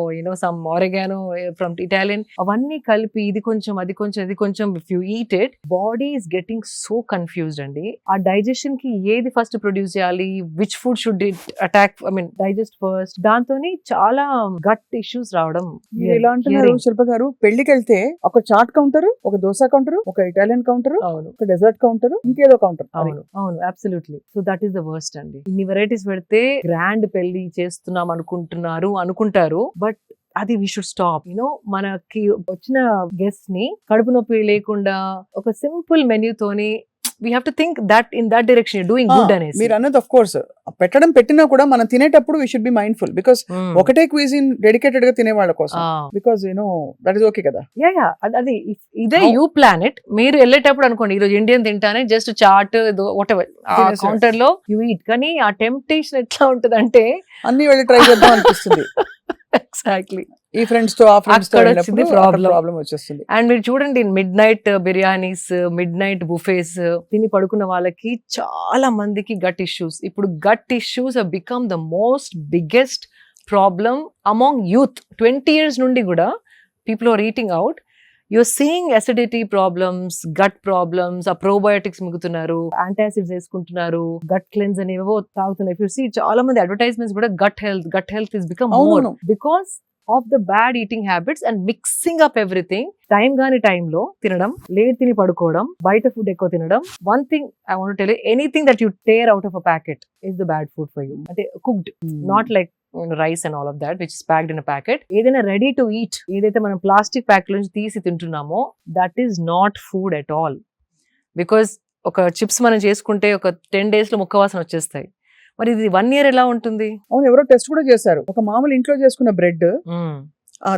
సమ్ ఆరెగానో ఫ్రమ్ ఇటాలియన్, అవన్నీ కలిపి ఇది కొంచెం, అది కొంచెం, ఇది కొంచెం. If you eat it, body is getting so confused అండి. ఆ డైజెషన్ కి ఏది ఫస్ట్ ప్రొడ్యూస్ చేయాలి, which food should it attack, digest first, దాంతో చాలా గట్ ఇష్యూస్ రావడం. ఎలా అంటున్నారు శిల్ప గారు, పెళ్లికి వెళ్తే ఒక చాట్ కౌంటర్, ఒక దోశ కౌంటర్, ఒక ఇటాలియన్ కౌంటర్, ఒక డెజర్ట్ కౌంటర్, ఇంకేదో కౌంటర్. అవును, absolutely. So that is the worst అండి. ఇన్ని వెరైటీస్ పెడితే గ్రాండ్ పెళ్లి చేస్తున్నాం అనుకుంటారు, బట్ అది వి షుడ్ స్టాప్. మనకి వచ్చిన గెస్ట్ ని కడుపు నొప్పి లేకుండా ఒక సింపుల్ మెన్యూ తోని we have to think that in that direction you're doing good అనేసి. మీరు అన్నది ఆఫ్ కోర్స్ పెట్టినా కూడా మనం తినేటప్పుడు we should be mindful because ఒకటే క్విజిన్ డెడికేటెడ్ గా తినే వాళ్ళ కోసం, because that is okay కదా. అది ఇదే యూ ప్లాన్ ఇట్. మీరు వెళ్ళేటప్పుడు అనుకోండి, ఈరోజు ఇండియన్ తింటానే just chaat whatever counter లో యూ ఈట్, కానీ ఆ టెంప్టేషన్ ఎట్లా ఉంటది అంటే అన్ని వెళ్ళి ట్రై చేద్దాం అనిపిస్తుంది. ఎగ్జాక్ట్లీ. ఈ ఫ్రెండ్స్ తో ప్రాబ్లం వచ్చేస్తుంది. అండ్ మీరు చూడండి, midnight biryanis, midnight buffets తిని పడుకున్న వాళ్ళకి చాలా మందికి గట్ ఇష్యూస్. ఇప్పుడు gut issues have become the most biggest problem among youth. 20 years నుండి కూడా people are eating out. You're seeing acidity problems, gut problems, ఆ probiotics మిగుతున్నారు, యాంటాసిడ్స్ వేసుకుంటున్నారు, గట్ క్లెన్స్ అనేవో తాగుతున్నారు. If you see చాలా మంది అడ్వర్టైజ్మెంట్స్ కూడా gut health is become more because of the bad eating habits and mixing up everything. Time గాని టైంలో తినడం, లేట్ తిని పడుకోవడం, బయట ఫుడ్ ఎక్కువ తినడం. One thing I want tell you, anything that you tear out of a packet is the bad food for you. అంటే cooked, not like rice and all of that which is packed in a packet. ఏదైనా ready to eat, ఏదైతే మనం plastic pack నుంచి తీసి తింటున్నామో that is not food at all. Because ఒక chips మనం చేసుకుంటే ఒక 10 days లో ముక్కవాసన వచ్చేస్తాయి. మరి ఇది 1 year ఎలా ఉంటుంది? అవును, ఎవరో టెస్ట్ కూడా చేశారు. ఒక మామూలు ఇంట్లో చేసుకున్న బ్రెడ్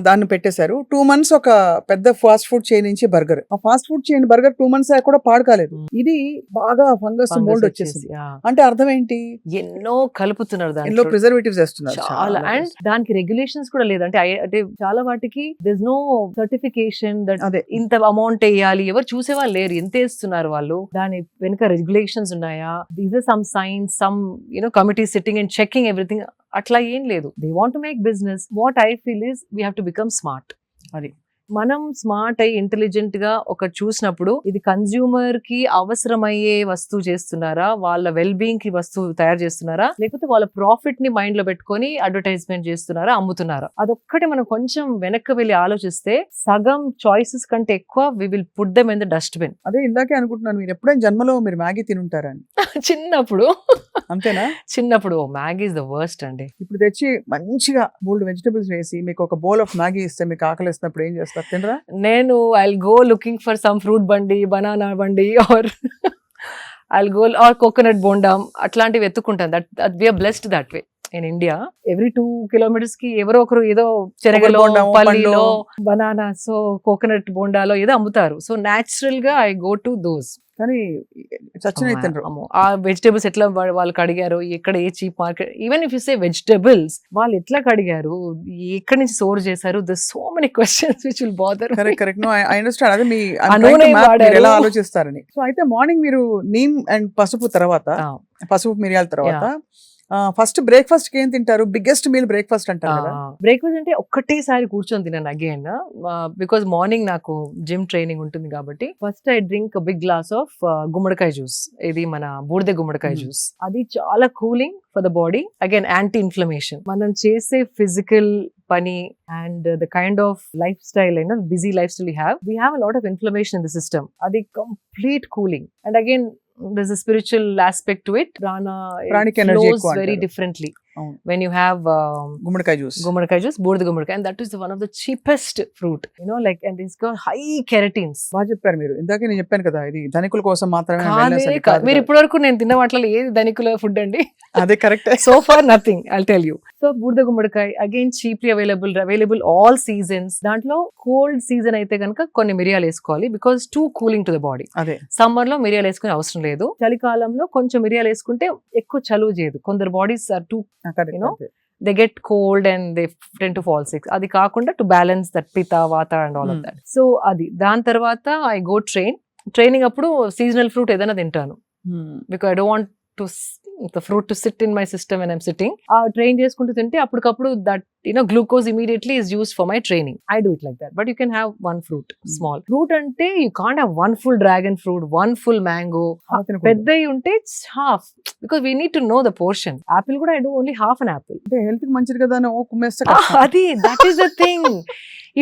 దాన్ని పెట్టేశారు. 2 months ఒక పెద్ద ఫాస్ట్ ఫుడ్ చైన్ నుంచి బర్గర్. ఆ fast food chain burger 2 months కూడా పాడు కాలేదు. ఇది బాగా ఫంగస్ మోల్డ్ వచ్చేసింది. అంటే అర్థం ఏంటి? ఎన్నో కలుపుతున్నారు, ఎన్నో దాంట్లో ప్రిజర్వేటివ్స్ వేస్తున్నారు. చాలా. అండ్ దానికి రెగ్యులేషన్స్ కూడా లేదు. అంటే చాలా వాటికి దిస్ నో సర్టిఫికేషన్ దట్ అదే ఇంత అమౌంట్ వేయాలి. ఎవరు చూసేవాళ్ళు లేరు, ఎంత వేస్తున్నారు వాళ్ళు, దాని వెనుక రెగ్యులేషన్స్ ఉన్నాయా, these are some science, some committee sitting and checking everything. అట్లా ఏం లేదు. They want to make business. What I feel is we have to become smart. అది మనం స్మార్ట్ అయ్యి ఇంటెలిజెంట్ గా ఒకటి చూసినప్పుడు ఇది కన్స్యూమర్ కి అవసరమయ్యే వస్తువు చేస్తున్నారా, వాళ్ళ వెల్ బీయింగ్ కి వస్తువు తయారు చేస్తున్నారా, లేకపోతే వాళ్ళ ప్రాఫిట్ ని మైండ్ లో పెట్టుకొని అడ్వర్టైజ్మెంట్ చేస్తున్నారా, అమ్ముతున్నారా. అదొక్కటి మనం కొంచెం వెనక్కి వెళ్ళి ఆలోచిస్తే సగం చాయిసెస్ కంటే ఎక్కువ we will put them in the dustbin. అదే ఇందాకే అనుకుంటున్నాను, మీరు ఎప్పుడైనా జన్మలో మీరు మ్యాగీ తినుంటారని. చిన్నప్పుడు అంతేనా? చిన్నప్పుడు మ్యాగీ ఇస్ ద వర్స్ట్ అండి. ఇప్పుడు తెచ్చి మంచిగా బోల్డ్ వెజిటబుల్స్ వేసి మీకు ఒక బౌల్ ఆఫ్ మ్యాగీ ఇస్తే మీకు ఆకలిస్తున్నప్పుడు ఏం చేస్తారు? తినరా? నేను I'll go looking for some fruit బండి, బనానా బండి, or I'll go or coconut బోండా, అట్లాంటివి ఎత్తుకుంటాను. That we are blessed that way. In India every 2 kilometers కి ఎవరో ఒకరు ఏదో చెరగలో, పల్లీలో, బనానాస్, కోకోనట్ బోండాలో ఏదో అమ్ముతారు. సో న్యాచురల్ గా ఐ గో టు దోస్. కానీ చచ్చిన తినరు. ఆ వెజిటేబుల్స్ ఎట్లా వాళ్ళకి అడిగారు, ఎక్కడ ఏ cheap market, even if you say vegetables వాళ్ళు ఎట్లా కడిగారు, ఎక్కడి నుంచి స్టోర్ చేశారు, the so many questions which will bother. Correct. No I understand. అదే మీ ఎలా ఆలోచిస్తారని. సో అయితే మార్నింగ్ మీరు నీమ్ అండ్ పసుపు తర్వాత, పసుపు మిరియాల తర్వాత ఫస్ట్ బ్రేక్ఫాస్ట్ కి ఏం తింటారు? బిగ్గెస్ట్ మీల్ బ్రేక్ఫాస్ట్ అంటారు కదా. బ్రేక్ఫాస్ట్ అంటే ఒక్కటేసారి కూర్చొని తిన్నాను అగైన్, బికాస్ మార్నింగ్ నాకు జిమ్ ట్రైనింగ్ ఉంటుంది కాబట్టి. First I drink big glass of గుమ్మడికాయ జ్యూస్. ఇది మన బూడిద గుమ్మడికాయ జ్యూస్. అది చాలా cooling for the body. Again anti inflammation. మనం చేసే ఫిజికల్ పని and the kind of lifestyle అయినా busy lifestyle we have a lot of inflammation in the system. అది complete cooling. And again there's a spiritual aspect to it. Pranic energy flows very differently when you have gummadikai juice, both gummadikai, and that is one of the cheapest fruit, like, and it's got high keratins. బాగా చెప్పారు మీరు. ఇందాకే నేను చెప్పాను కదా, ఇది ధనికుల కోసం మాత్రమే. మీరు ఇప్పటి వరకు నేను తిన్న వాటిలో ఏది ధనికుల ఫుడ్ అండి? అదే correct. So far nothing, I'll tell you. So బూడిద గుమ్మడికాయ again cheaply available all seasons. దాంట్లో కోల్డ్ సీజన్ అయితే కనుక కొన్ని మిరియాలు వేసుకోవాలి, because too cooling to the body. అదే సమ్మర్ లో మిరియాలు వేసుకునే అవసరం లేదు. చలికాలంలో కొంచెం మిరియాలు వేసుకుంటే ఎక్కువ చలువ చేయదు. కొందరు bodies are too they get cold and they tend to fall sick. అది కాకుండా to balance that pitta, vata and all of that. So అది దాని తర్వాత I go training అప్పుడు seasonal fruit ఏదైనా తింటాను, because I don't want to the fruit to sit in my system when I'm sitting. Train చేసుకుంటూ తింటే అప్పటికప్పుడు that glucose immediately is used for my training. I do it like that. But you can have one fruit, small fruit. అంటే you can't have one full dragon fruit, one full mango. పెద్దవి ఉంటే half, because we need to know the portion. Apple కూడా I do only half an apple. అంటే health కి మంచిది కదా అని కుమ్మేస్తే అది that is the thing.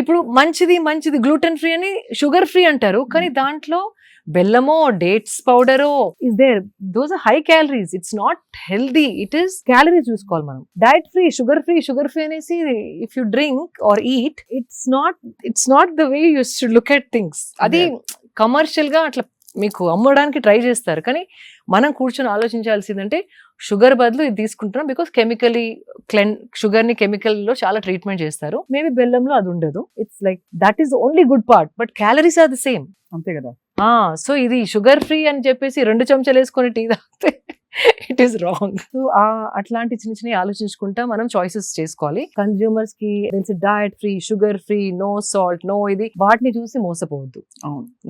ఇప్పుడు మంచిది గ్లూటెన్ ఫ్రీ అని షుగర్ ఫ్రీ అంటారు, కానీ దాంట్లో బెల్లమో డేట్స్ పౌడరో is there. Those are high calories. It's not healthy. It is calories చూసుకోవాలి మనం. డైట్ ఫ్రీ, షుగర్ ఫ్రీ అనేసి if you drink or eat, it's not the way you should look at things. అది commercial గా అట్లా మీకు అమ్మడానికి try చేస్తారు, కానీ మనం కూర్చొని ఆలోచించాల్సిందంటే షుగర్ బదులు ఇది తీసుకుంటున్నాం, బికాస్ షుగర్ ని కెమికల్ లో చాలా ట్రీట్మెంట్ చేస్తారు. మేబీ బెల్లంలో అది ఉండదు. It's like that is only good part, but calories are the same. అంతే కదా. సో ఇది షుగర్ ఫ్రీ అని చెప్పేసి 2 చెంచాలు వేసుకొని టీ తాగితే ఇట్ ఈస్ రాంగ్. సో అట్లాంటి చిన్న ఆలోచించుకుంటా మనం చాయిసెస్ చేసుకోవాలి. కన్స్యూమర్స్ కి తెలిసి diet free, sugar free, no salt, no ఇది, వాటిని చూసి మోసపోవద్దు.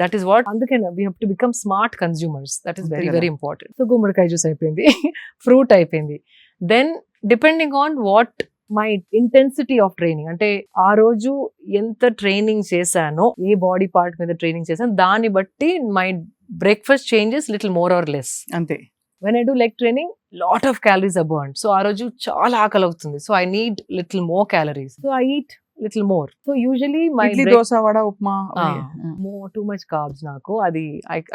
That is what. అందుకే we have to become smart consumers. That is very very important. So గుమ్మడికాయ జ్యూస్ అయిపోయింది, ఫ్రూట్ అయిపోయింది. Then depending on what my intensity of training, అంటే ఆ రోజు ఎంత ట్రైనింగ్ చేశానో, ఏ బాడీ పార్ట్ మీద ట్రైనింగ్ చేశాను, దాన్ని బట్టి my breakfast changes little more or less. అంతే. When I do leg training, lot of calories are burned. So ఆ రోజు చాలా ఆకలి అవుతుంది. So I need little more calories. So I eat little more. So usually my idli, dosa, vada, upma too much carbs నాకు అది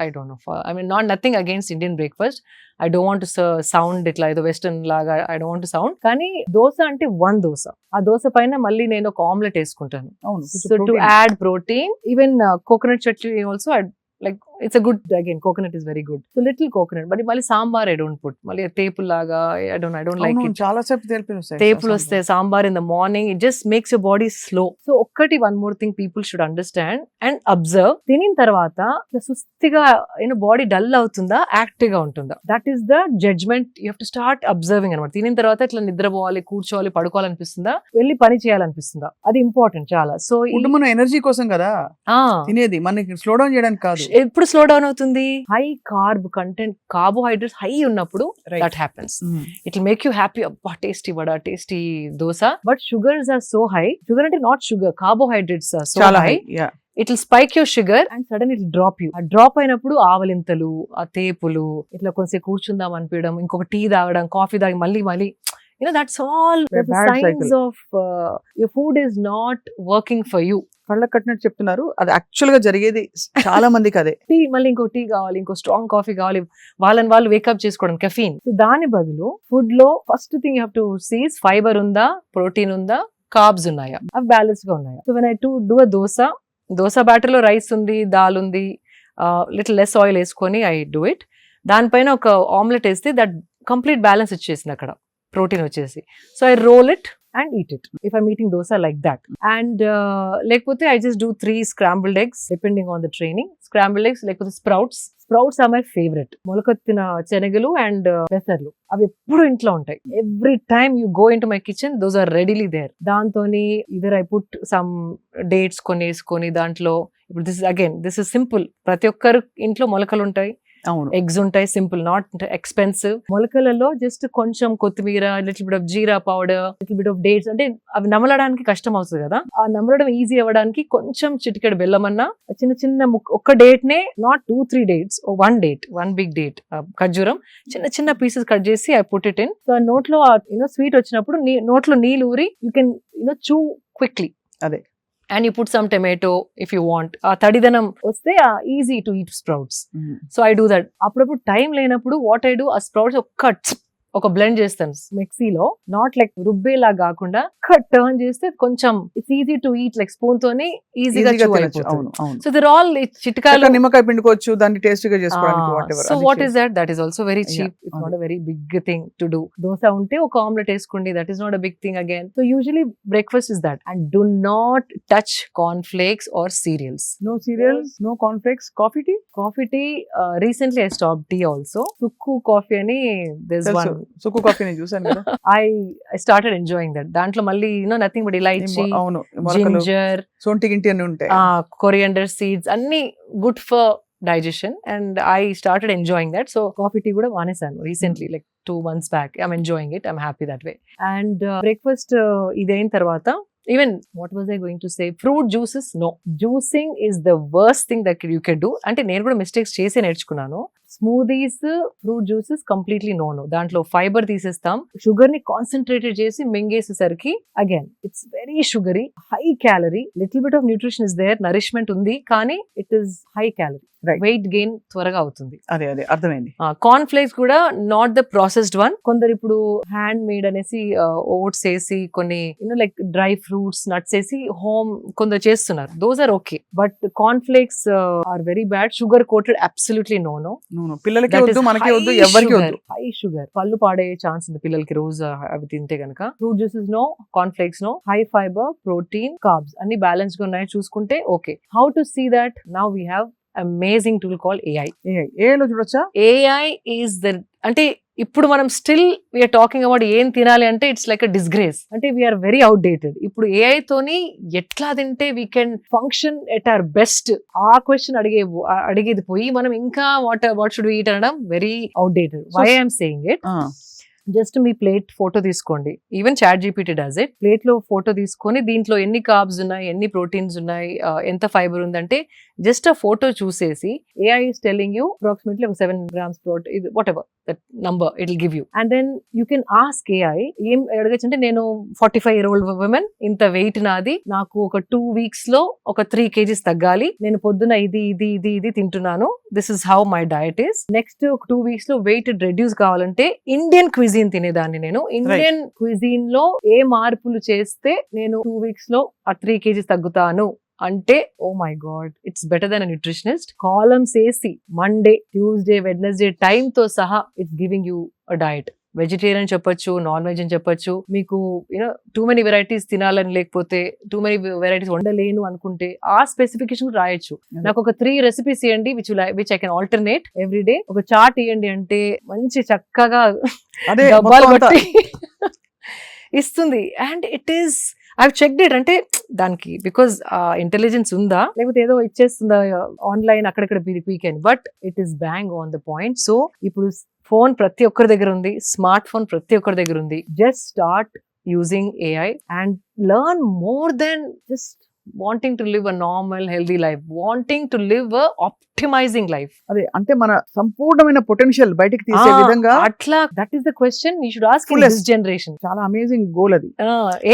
I don't know. I mean, not nothing against Indian breakfast. I don't want to sound ఇట్లా ఏదో western లాగా I don't want to sound. కానీ దోశ అంటే one dosa, ఆ దోశ పైన మళ్ళీ నేను ఒక ఆమ్లెట్ వేసుకుంటాను. So to add protein, even coconut chutney also like it's a good, again coconut is very good, so little coconut, but mali sambar I don't put, mali tepul laga I don't like it. చాలా సేపు తేలిపోయి వస్తాయి Tepul వస్తే sambar in the morning, it just makes your body slow. So ఒక్కటి one more thing people should understand and observe, తినిన తర్వాత సుస్తిగా body dull అవుతుందా active గా ఉంటుందా, that is the judgement you have to start observing అనమాట. తినిన తర్వాత ఇట్లా నిద్రపోవాలి, కూర్చోవాలి, పడుకోవాలనిపిస్తుందా, వెళ్ళి పని చేయాలనిపిస్తుందా, అది ఇంపార్టెంట్ చాలా. సో మన ఎనర్జీ కోసం కదా తినేది, మనకి స్లో డౌన్ చేయడానికి కాదు. ఎప్పుడు స్లో డౌన్ అవుతుంది, high carb content, carbohydrates high ఉన్నప్పుడు that happens. It will make you happy, అబ్బా tasty vada, tasty dosa. But sugars are so high, sugar అంటే not sugar, carbohydrates are so high, it will spike your sugar and sudden it drop you. ఆ drop అయినప్పుడు ఆవలింతలు, ఆ తేపులు, ఇట్లా కొంచెం కూర్చుందాం అనిపించడం, ఇంకొక టీ తాగడం, కాఫీ తాగి మళ్ళీ that's all the signs of your food is not working for you. కళ్ళకు కట్టినట్టు చెప్తున్నారు, అది యాక్చువల్ గా జరిగేది చాలా మందికి అదే. టీ మళ్ళీ ఇంకో టీ కావాలి, ఇంకో స్ట్రాంగ్ కాఫీ కావాలి, వాళ్ళు వేకప్ చేసుకోవడం కెఫీన్. సో దాని బదులు ఫుడ్ లో first thing you have to sees fibre ఉందా, ప్రోటీన్ ఉందా, కార్బ్స్ ఉన్నాయా, అవి బ్యాలెన్స్ గా ఉన్నాయా. So when I do a dosa batter లో రైస్ ఉంది, దాల్ ఉంది, లిటిల్ లెస్ ఆయిల్ వేసుకొని ఐ డూ ఇట్. దానిపైన ఒక ఆమ్లెట్ వేస్తే దట్ కంప్లీట్ బ్యాలెన్స్ వచ్చేసింది అక్కడ, ప్రోటీన్ వచ్చేసి. So I roll it and eat it if I'm eating dosa like that. And lekapothe I just do 3 scrambled eggs depending on the training. Scrambled eggs, lekapothe sprouts are my favorite. మొలకొత్తిన శనగలు and పెసర్లు అవి ఎప్పుడు ఇంట్లో ఉంటాయి. Every time you go into my kitchen, those are readily there. దాంతోని either I put some dates కొనేసుకొని దాంట్లో, ఇప్పుడు this is simple. ప్రతి ఒక్కరు ఇంట్లో మొలకలు ఉంటాయి, ఎగ్స్ ఉంటాయి, సింపుల్, నాట్ ఎక్స్పెన్సివ్. మొలకలలో జస్ట్ కొంచెం కొత్తిమీర, little bit of jeera powder, little bit of dates, అంటే అవి నమలడానికి కష్టం అవుతుంది కదా, ఆ నమలడం ఈజీ అవ్వడానికి కొంచెం చిటికెడు బెల్లం అన్న, చిన్న ఒక్క డేట్ నే, not 2-3 dates, one big date, ఖర్జూరం చిన్న పీసెస్ కట్ చేసి I put it in. So నోట్లో స్వీట్ వచ్చినప్పుడు నోట్లో నీళ్ళు ఊరి యూ కెన్ చూ క్విక్లీ. అదే. And you put some tomato if you want. తడిదనం వస్తే easy to eat sprouts. So I do that. అప్పుడప్పుడు టైం లేనప్పుడు what I do, ఆ sprouts ఒక బ్లెండ్ చేస్తాను మిక్సీలో, నాట్ లైక్ రుబ్బేలా కాకుండా టర్న్ చేస్తే కొంచెం it's easy to eat, like spoon తోనే ఈజీగా అయిపోతుంది. సో దర్ ఆల్ చిట్కాలు, నిమ్మకాయ పిండుకోవచ్చు, దాన్ని టేస్టీగా చేసుకోవడానికి. So what is that is also very cheap, it's not a very big thing to do. Dosa ఉంటే ఒక ఆమ్లెట్ వేసుకోండి, that is not a big thing again. So usually breakfast is that. And do not touch corn flakes or cereals. No cereals, no corn flakes. Coffee tea, recently I stopped tea also. Sukku coffee ani, there's one Sukku coffee నేను చూసాను కదా. I started enjoying that. దాంట్లో మళ్ళీ nothing but elaichi, ginger, సొంటి గింటి అన్ని ఉంటాయి, coriander seeds, అన్ని good for digestion, and I started enjoying that. So coffee tea kuda vanesanu recently, like 2 months back. I'm enjoying it, I'm happy that way. And breakfast idain tarvata, even what was I going to say, fruit juices, no, juicing is the worst thing that you can do. అంటే నేను కూడా mistakes చేసి నేర్చుకున్నాను. Smoothies, fruit juices completely no. దాంట్లో fibre తీసేస్తాం, sugar ని concentrated చేసి మింగేసేసరికి again it's very sugary, high calorie. Little bit of nutrition is there, nourishment ఉంది, కానీ it is high calorie. Weight gain త్వరగా అవుతుంది. అదే అర్థమైంది. కార్న్ ఫ్లేక్స్ కూడా నాట్ ద ప్రాసెస్డ్ వన్. కొందరు ఇప్పుడు హ్యాండ్ మేడ్ అనేసి ఓట్స్ వేసి కొన్ని లైక్ డ్రై ఫ్రూట్స్, నట్స్ వేసి హోమ్ కొందరు చేస్తున్నారు. Those are okay, but corn flakes are very bad. Sugar coated, absolutely no. పిల్లలకి వద్దు, మనకి వద్దు, ఎవరికి వద్దు. హై షుగర్, పళ్ళు పాడే ఛాన్స్ ఉంది పిల్లలకి రోజు అవి తింటే కనుక. Fruit juices no, corn flakes no. High fibre, protein, carbs అన్ని బ్యాలెన్స్ గా ఉన్నాయి చూసుకుంటే okay. How to see that? Now we have amazing tool called AI. AI లో చూడొచ్చా? AI is the, అంటే ఇప్పుడు మనం స్టిల్ వీఆర్ టాకింగ్ అబౌట్ ఏం తినాలి అంటే ఇట్స్ లైక్ అ డిస్గ్రేస్, అంటే వీఆర్ వెరీ అవుట్డేటెడ్. ఇప్పుడు AI తోని ఎట్లా తింటే we can function at our best, ఆ క్వశ్చన్ అడిగేది పోయి మనం ఇంకా వాట్ షుడ్ వి ఈట్ అనడం very outdated. Why I'm saying it, just మీ ప్లేట్ ఫోటో తీసుకోండి, even ChatGPT does it. Plate లో ఫోటో తీసుకొని దీంట్లో ఎన్ని కార్బ్స్ ఉన్నాయి, ఎన్ని ప్రోటీన్స్ ఉన్నాయి, ఎంత ఫైబర్ ఉందంటే జస్ట్ ఆ ఫోటో చూసేసి AI is telling you approximately 7 grams protein, whatever that number it will give you. And then you can ask AI, ఏం అడగచ్చు అంటే నేను 45-year-old woman, ఇంత వెయిట్ నాది, నాకు ఒక 2 weeks లో ఒక 3 kgs తగ్గాలి, నేను పొద్దున ఇది తింటున్నాను, this is how my diet is. Next 2 weeks లో వెయిట్ రెడ్యూస్ కావాలంటే ఇండియన్ క్విజిన్ తినేదాన్ని నేను, ఇండియన్ క్విజిన్ లో ఏ మార్పులు చేస్తే నేను 2 weeks లో ఆ 3 kgs తగ్గుతాను అంటే, oh my god, it's better than a nutritionist. Columns వేసి మండే, ట్యూస్డే, వెడ్నెస్డే టైమ్ తో సహా it's giving you a diet. Vegetarian చెప్పొచ్చు, నాన్ వెజ్ అని చెప్పొచ్చు. మీకు టూ మెనీ వెరైటీస్ తినాలని లేకపోతే టూ మెనీ వెరైటీస్ వండలేను అనుకుంటే ఆ స్పెసిఫికేషన్ రాయొచ్చు. నాకు ఒక 3 recipes ఇవ్వండి which I can alternate every day. ఒక చార్ట్ ఇవ్వండి అంటే మంచి చక్కగా డబ్బాలు కొట్టి ఇస్తుంది. And it is, I checked it. అంటే దానికి బికాస్ ఇంటెలిజెన్స్ ఉందా లేకపోతే ఏదో ఇచ్చేస్తుందా ఆన్లైన్ అక్కడక్కడ weekend, but it is bang on the point. So ఇప్పుడు ఫోన్ ప్రతి ఒక్కరి దగ్గర ఉంది, స్మార్ట్ ఫోన్ ప్రతి ఒక్కరి దగ్గర ఉంది. Just start using AI and learn more than just wanting to live a normal healthy life, wanting to live a optimising life. అదే అంటే మన సంపూర్ణమైన పొటెన్షియల్ బయటికి తీసే విధంగా అట్లా, that is the question you should ask in this generation. చాలా amazing goal అది.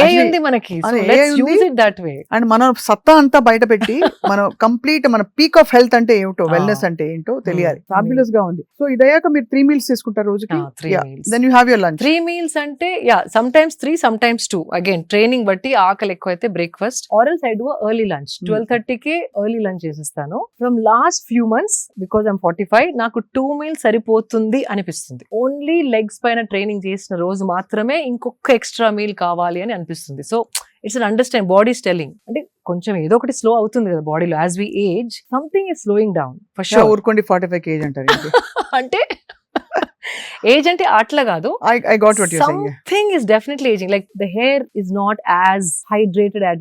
AI ఉంది మనకి, so let's use it that way. And మన సత్తా అంతా బయట పెట్టి మనం కంప్లీట్ మన పీక్ ఆఫ్ హెల్త్ అంటే ఏమిటో, వెల్నెస్ అంటే ఏంటో తెలియాలి. ఫ్యాబులస్ గా ఉంది. సో ఇదయ్యాక మీరు 3 meals తీసుకుంటారు రోజుకి. 3 meals. Then you have your lunch. 3 meals అంటే sometimes 3, sometimes 2. Again training బట్టి ఆకలి ఎక్కువైతే breakfast, or else I do early lunch. 12:30కి ఎర్లీ లంచ్ చేసేస్తాను. From last few months because I'm 45, నాకు 2 meals సరిపోతుంది అనిపిస్తుంది. ఓన్లీ లెగ్స్ పైన ట్రైనింగ్ చేసిన రోజు మాత్రమే ఇంకొక ఎక్స్ట్రా మీల్ కావాలి అని అనిపిస్తుంది. So it's an understand, body telling అంటే కొంచెం ఏదో ఒకటి స్లో అవుతుంది కదా బాడీలో. As we age something is slowing down for sure. ఊరుకోండి 45 kg అంటారు అంటే ఏజ్ అంటే అట్లా కాదు, I got what you're saying. something is definitely aging. Like the hair is not as hydrated as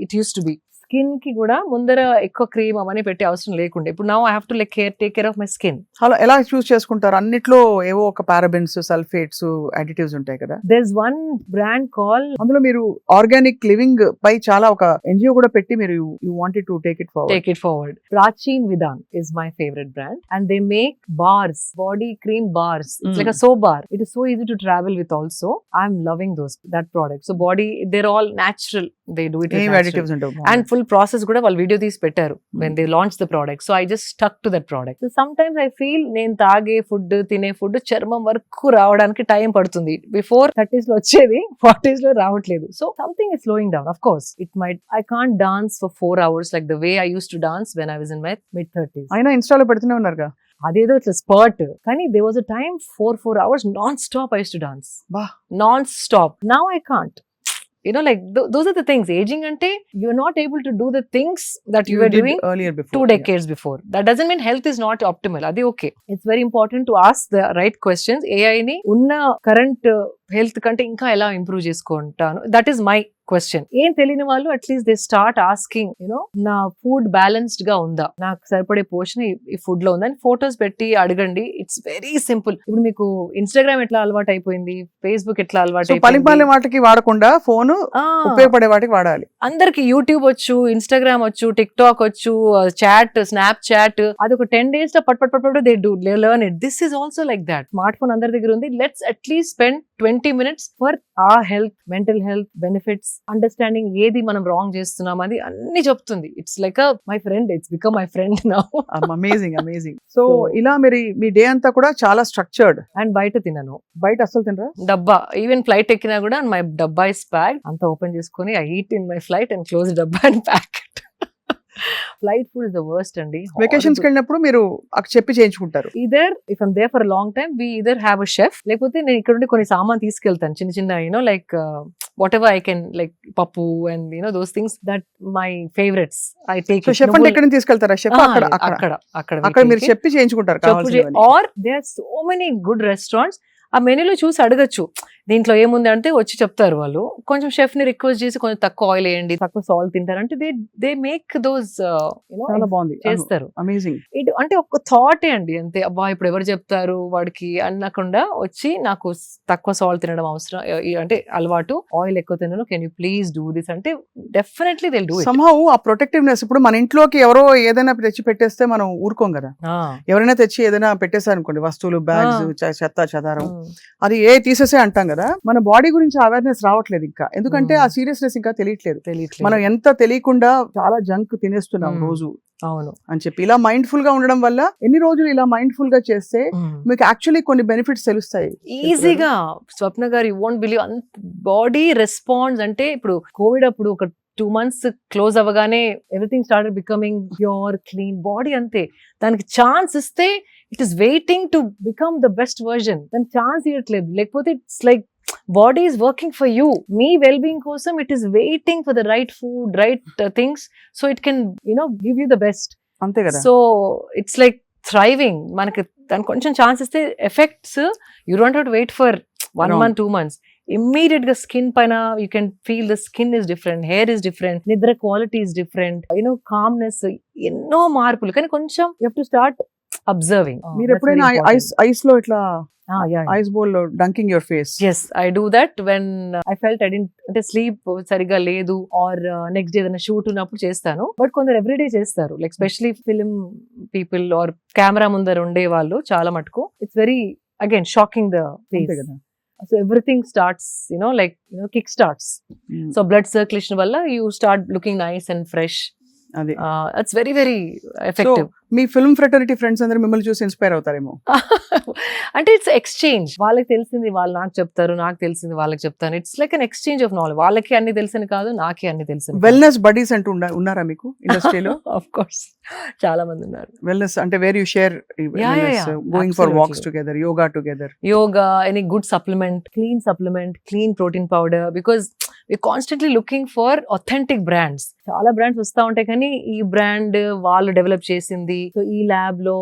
it used to be. Skin కి కూడా ముందర ఎక్కువ క్రీమ్ అవన్నీ పెట్టే అవసరం లేకుండా ఇప్పుడు now I have to like take care of my skin. అలా ఎలా చూస్ చేసుకుంటారు? అన్నిట్లో ఏవో ఒక పారాబెన్స్, సల్ఫేట్స్, అడిటివ్స్ ఉంటాయి కదా. There is one brand call, అందులో మీరు ఆర్గానిక్ లివింగ్ పై చాలా ఒక NGO కూడా పెట్టి మీరు you wanted to take it forward. ప్రాచీన్ Vidhan is my favourite brand and they make bars, body cream bars. It's like a soap bar. It is so easy to travel with also. I'm loving that product. So body, they're all natural. They do it with natural. Additives and full process kuda వాళ్ళు video తీసి పెట్టారు when they launched the product. So I just stuck to that product. So sometimes I feel నేను తాగే food, తినే food చర్మం వరకు రావడానికి time పడుతుంది. బిఫోర్ 30s లో వచ్చేది 40s లో రావట్లేదు. So something is slowing down. Of course it might, I can't dance for 4 hours like the way I used to dance when I was in my mid-30s. అయినా ఇన్స్టాలో పెడుతూనే ఉన్నారుగా. అదేదో ఇట్లా స్పర్ట్, కానీ there was a time 4 hours non-stop I used to dance. Non-stop. Now I can't. You know, like those are the things. Aging ante you're not able to do the things that you were doing earlier before, 2 decades before. That doesn't mean health is not optimal. Adi okay. It's very important to ask the right questions. AI ni unna current health kante inka ela improve chesukontanu. That is my question. ఏం తెలియని వాళ్ళు at least they start asking, నా food balanced గా ఉందా, నాకు సరిపడే పోషన్ ఈ food లో ఉందా అని ఫోటోస్ పెట్టి అడగండి. It's very simple. ఇప్పుడు మీకు ఇన్స్టాగ్రామ్ ఎట్లా అలవాటు అయిపోయింది, ఫేస్బుక్ ఎట్లా అలవాటు అయిపోయింది, వాటికి వాడకుండా ఫోన్ ఉపయోగపడే వాటికి వాడాలి. అందరికి యూట్యూబ్ వచ్చు, ఇన్స్టాగ్రామ్ వచ్చు, టిక్ టాక్ వచ్చు, చాట్, స్నాప్ చాట్, అది ఒక 10 days లో పట్ they do learn it. This is also like that. Smart phone అందరి దగ్గర ఉంది. Let's at least spend 20 minutes for our health, mental health benefits, understanding ఏది మనం రాంగ్ చేస్తున్నాం అది అన్ని చెప్తుంది. It's like my friend, it's become my friend now. Amazing. So ఇలా మీ డే అంతా కూడా చాలా స్ట్రక్చర్డ్. అండ్ బయట తినను, బయట అసలు తినరా? డబ్బా, ఈవెన్ ఫ్లైట్ ఎక్కినా కూడా మై డబ్బా ఇస్ ప్యాక్డ్. అంతా ఓపెన్ చేసుకుని I eat in my flight and close డబ్బా and pack. Flight food is the worst అండి. వెకేషన్స్ కి వెళ్ళినప్పుడు మీరు చెప్పి చేయించుకుంటారు. Either if I'm there for a long time we either have a chef, లేకపోతే నేను ఇక్కడ నుండి కొన్ని సామాన్ తీసుకెళ్తాను చిన్న like whatever I can, like pappu and those things that my favorites I take. So chef ante ekkada తీసుకెళ్తారా? Chef అక్కడ మీరు చెప్పి చేయించుకుంటారు కావాల్సినవి. Or there are so many good restaurants, ఆ మెనూలో చూసి అడగచ్చు, దీంట్లో ఏముంది అంటే వచ్చి చెప్తారు వాళ్ళు, కొంచెం షెఫ్ ని రిక్వెస్ట్ చేసి కొంచెం తక్కువ ఆయిల్ వేయండి, తక్కువ సాల్ట్ తింటారు అంటే దే మేక్ దోస్ చాలా బాగుంది, చేస్తారు. అమేజింగ్. ఇటు అంటే ఒక థాటే అండి అంతే, అబ్బా ఇప్పుడు ఎవరు చెప్తారు వాడికి అనకుండా వచ్చి నాకు తక్కువ సాల్ట్ తినడం అవసరం అంటే అలవాటు, ఆయిల్ ఎక్కువ తినను, can you please do this అంటే definitely they do it. Somehow ఆ ప్రొటెక్టివ్నెస్, ఇప్పుడు మన ఇంట్లోకి ఎవరో ఏదైనా తెచ్చి పెట్టేస్తే మనం ఊరుకోం కదా, ఎవరైనా తెచ్చి ఏదైనా పెట్టేశారు అనుకోండి, వస్తువులు, బ్యాగ్స్, చెత్త చెదారం, అది తీసేసే అంటాం కదా. మన బాడీ గురించి అవేర్నెస్ రావట్లేదు ఇంకా, ఎందుకంటే ఆ సీరియస్నెస్ ఇంకా తెలియట్లేదు. మనం ఎంత తెలియకుండా చాలా జంక్ తినేస్తున్నాం రోజు. అవును అని చెప్పి ఇలా మైండ్ఫుల్ గా ఉండడం వల్ల ఎన్ని రోజులు ఇలా మైండ్ఫుల్ గా చేస్తే మీకు యాక్చువల్లీ కొన్ని బెనిఫిట్స్ తెలుస్తాయి ఈజీగా. స్వప్న గారు, you won't believe, body response అంటే ఇప్పుడు కోవిడ్ అప్పుడు ఒక 2 months క్లోజ్ అవ్వగానే everything started becoming pure clean body. అంతే, దానికి ఛాన్స్ ఇస్తే it is waiting to become the best version. దానికి ఛాన్స్ ఇవ్వట్లేదు, లేకపోతే it's like body is working for you, మీ వెల్ బీయింగ్ కోసం it is waiting for the right food, right things, so it can give you the best. అంతే కదా. So it's like thriving. మనకి దానికి కొంచెం ఛాన్స్ ఇస్తే effects you don't have to wait for 1 month 2 months. Immediate గా skin పైన you can feel the skin is different, hair is different, నిద్ర quality is different, calmness, ఎన్నో మార్పులు. కానీ కొంచెం you have to start observing. మీరు ఎప్పుడైనా ఐస్ లో ఇట్లా ఐస్ బౌల్ లో dunking your face? yes I do that when I felt I didn't అంటే స్లీప్ సరిగా లేదు ఆర్ నెక్స్ట్ డే ఏదైనా షూట్ ఉన్నప్పుడు చేస్తాను. బట్ కొందరు ఎవ్రీడే చేస్తారు, like specially film people or camera ముందర ఉండే వాళ్ళు చాలా మటుకు. It's very again shocking the face. So everything starts, kick starts. So blood circulation valla you start looking nice and fresh. It's very very effective. So, me film fraternity friends అందరూ మిమ్మల్ని చూసి inspire అవుతారేమో. అంటే it's exchange, వాళ్ళకి తెలిసింది వాళ్ళు నాకు చెప్తారు, నాకు తెలిసింది వాళ్ళకి చెప్తాను. It's like an exchange of knowledge. వాళ్ళకి అన్ని తెలిసిన కాదు, నాకే అన్ని తెలిసిన. వెల్నెస్ బడీస్ అంటూ ఉన్నారా మీకు ఇండస్ట్రీలో? ఆఫ్ కోర్స్ చాలా మంది ఉన్నారు. వెల్నెస్ అంటే where you share going for walks together, yoga together. Yoga, any good supplement, clean protein powder, because we're constantly looking for authentic brands. చాలా బ్రాండ్స్ వస్తా ఉంటాయి, కానీ ఈ బ్రాండ్ వాళ్ళు డెవలప్ చేసింది, సో ఈ ల్యాబ్ లో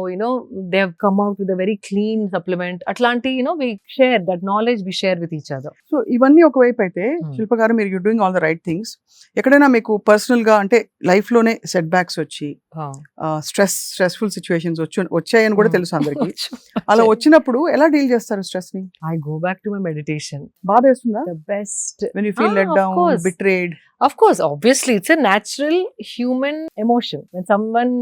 they have come out with a very clean supplement. అట్లాంటి we share that knowledge, we share with each other. So ఇవన్నీ ఒకవైపు అయితే శిల్ప గారు, మీరు you doing all the right things. ఎక్కడైనా మీకు పర్సనల్ గా అంటే లైఫ్ లోనే సెట్ బ్యాక్స్ వచ్చి స్ట్రెస్ఫుల్ సిచ్యువేషన్స్ వచ్చాయని కూడా తెలుసు అందరికి. అలా వచ్చినప్పుడు ఎలా డీల్ చేస్తారు స్ట్రెస్ ని? I go back to my meditation. బాధ వేస్తుందా? The best. When you feel let down, betrayed. Of course, obviously, it's a natural human emotion. When someone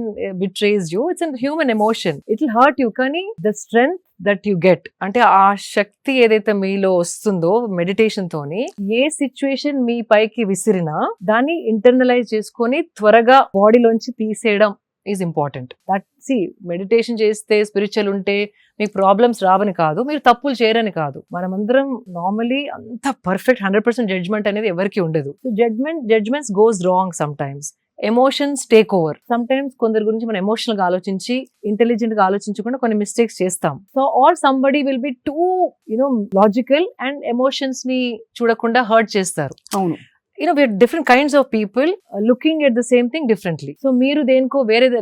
betrays you, it's a human emotion. It will hurt you, kani the strength that you get, అంటే ఆ శక్తి ఏదైతే మీలో వస్తుందో meditation తోని, ఏ situation మీ పైకి విసిరినా దాన్ని internalise చేసుకొని త్వరగా బాడీలోంచి తీసేయడం ఈజ్ ఇంపార్టెంట్. దట్ మెడిటేషన్ చేస్తే, స్పిరిచువల్ ఉంటే మీకు ప్రాబ్లమ్స్ రావని కాదు, మీరు తప్పులు చేయరని కాదు. మనమందరం నార్మలీ అంత పర్ఫెక్ట్ 100% జడ్జ్మెంట్ అనేది ఎవరికి ఉండదు. So judgements goes wrong some times. Emotions take over. Some times కొందరి గురించి మనం ఎమోషనల్ గా ఆలోచించి, ఇంటెలిజెంట్ గా ఆలోచించకుండా కొన్ని మిస్టేక్స్ చేస్తాం. So or somebody will be too logical and emotions ని చూడకుండా హర్ట్ చేస్తారు. అవును. we're different kinds of people looking at the same thing differently. So మీరు దేనికో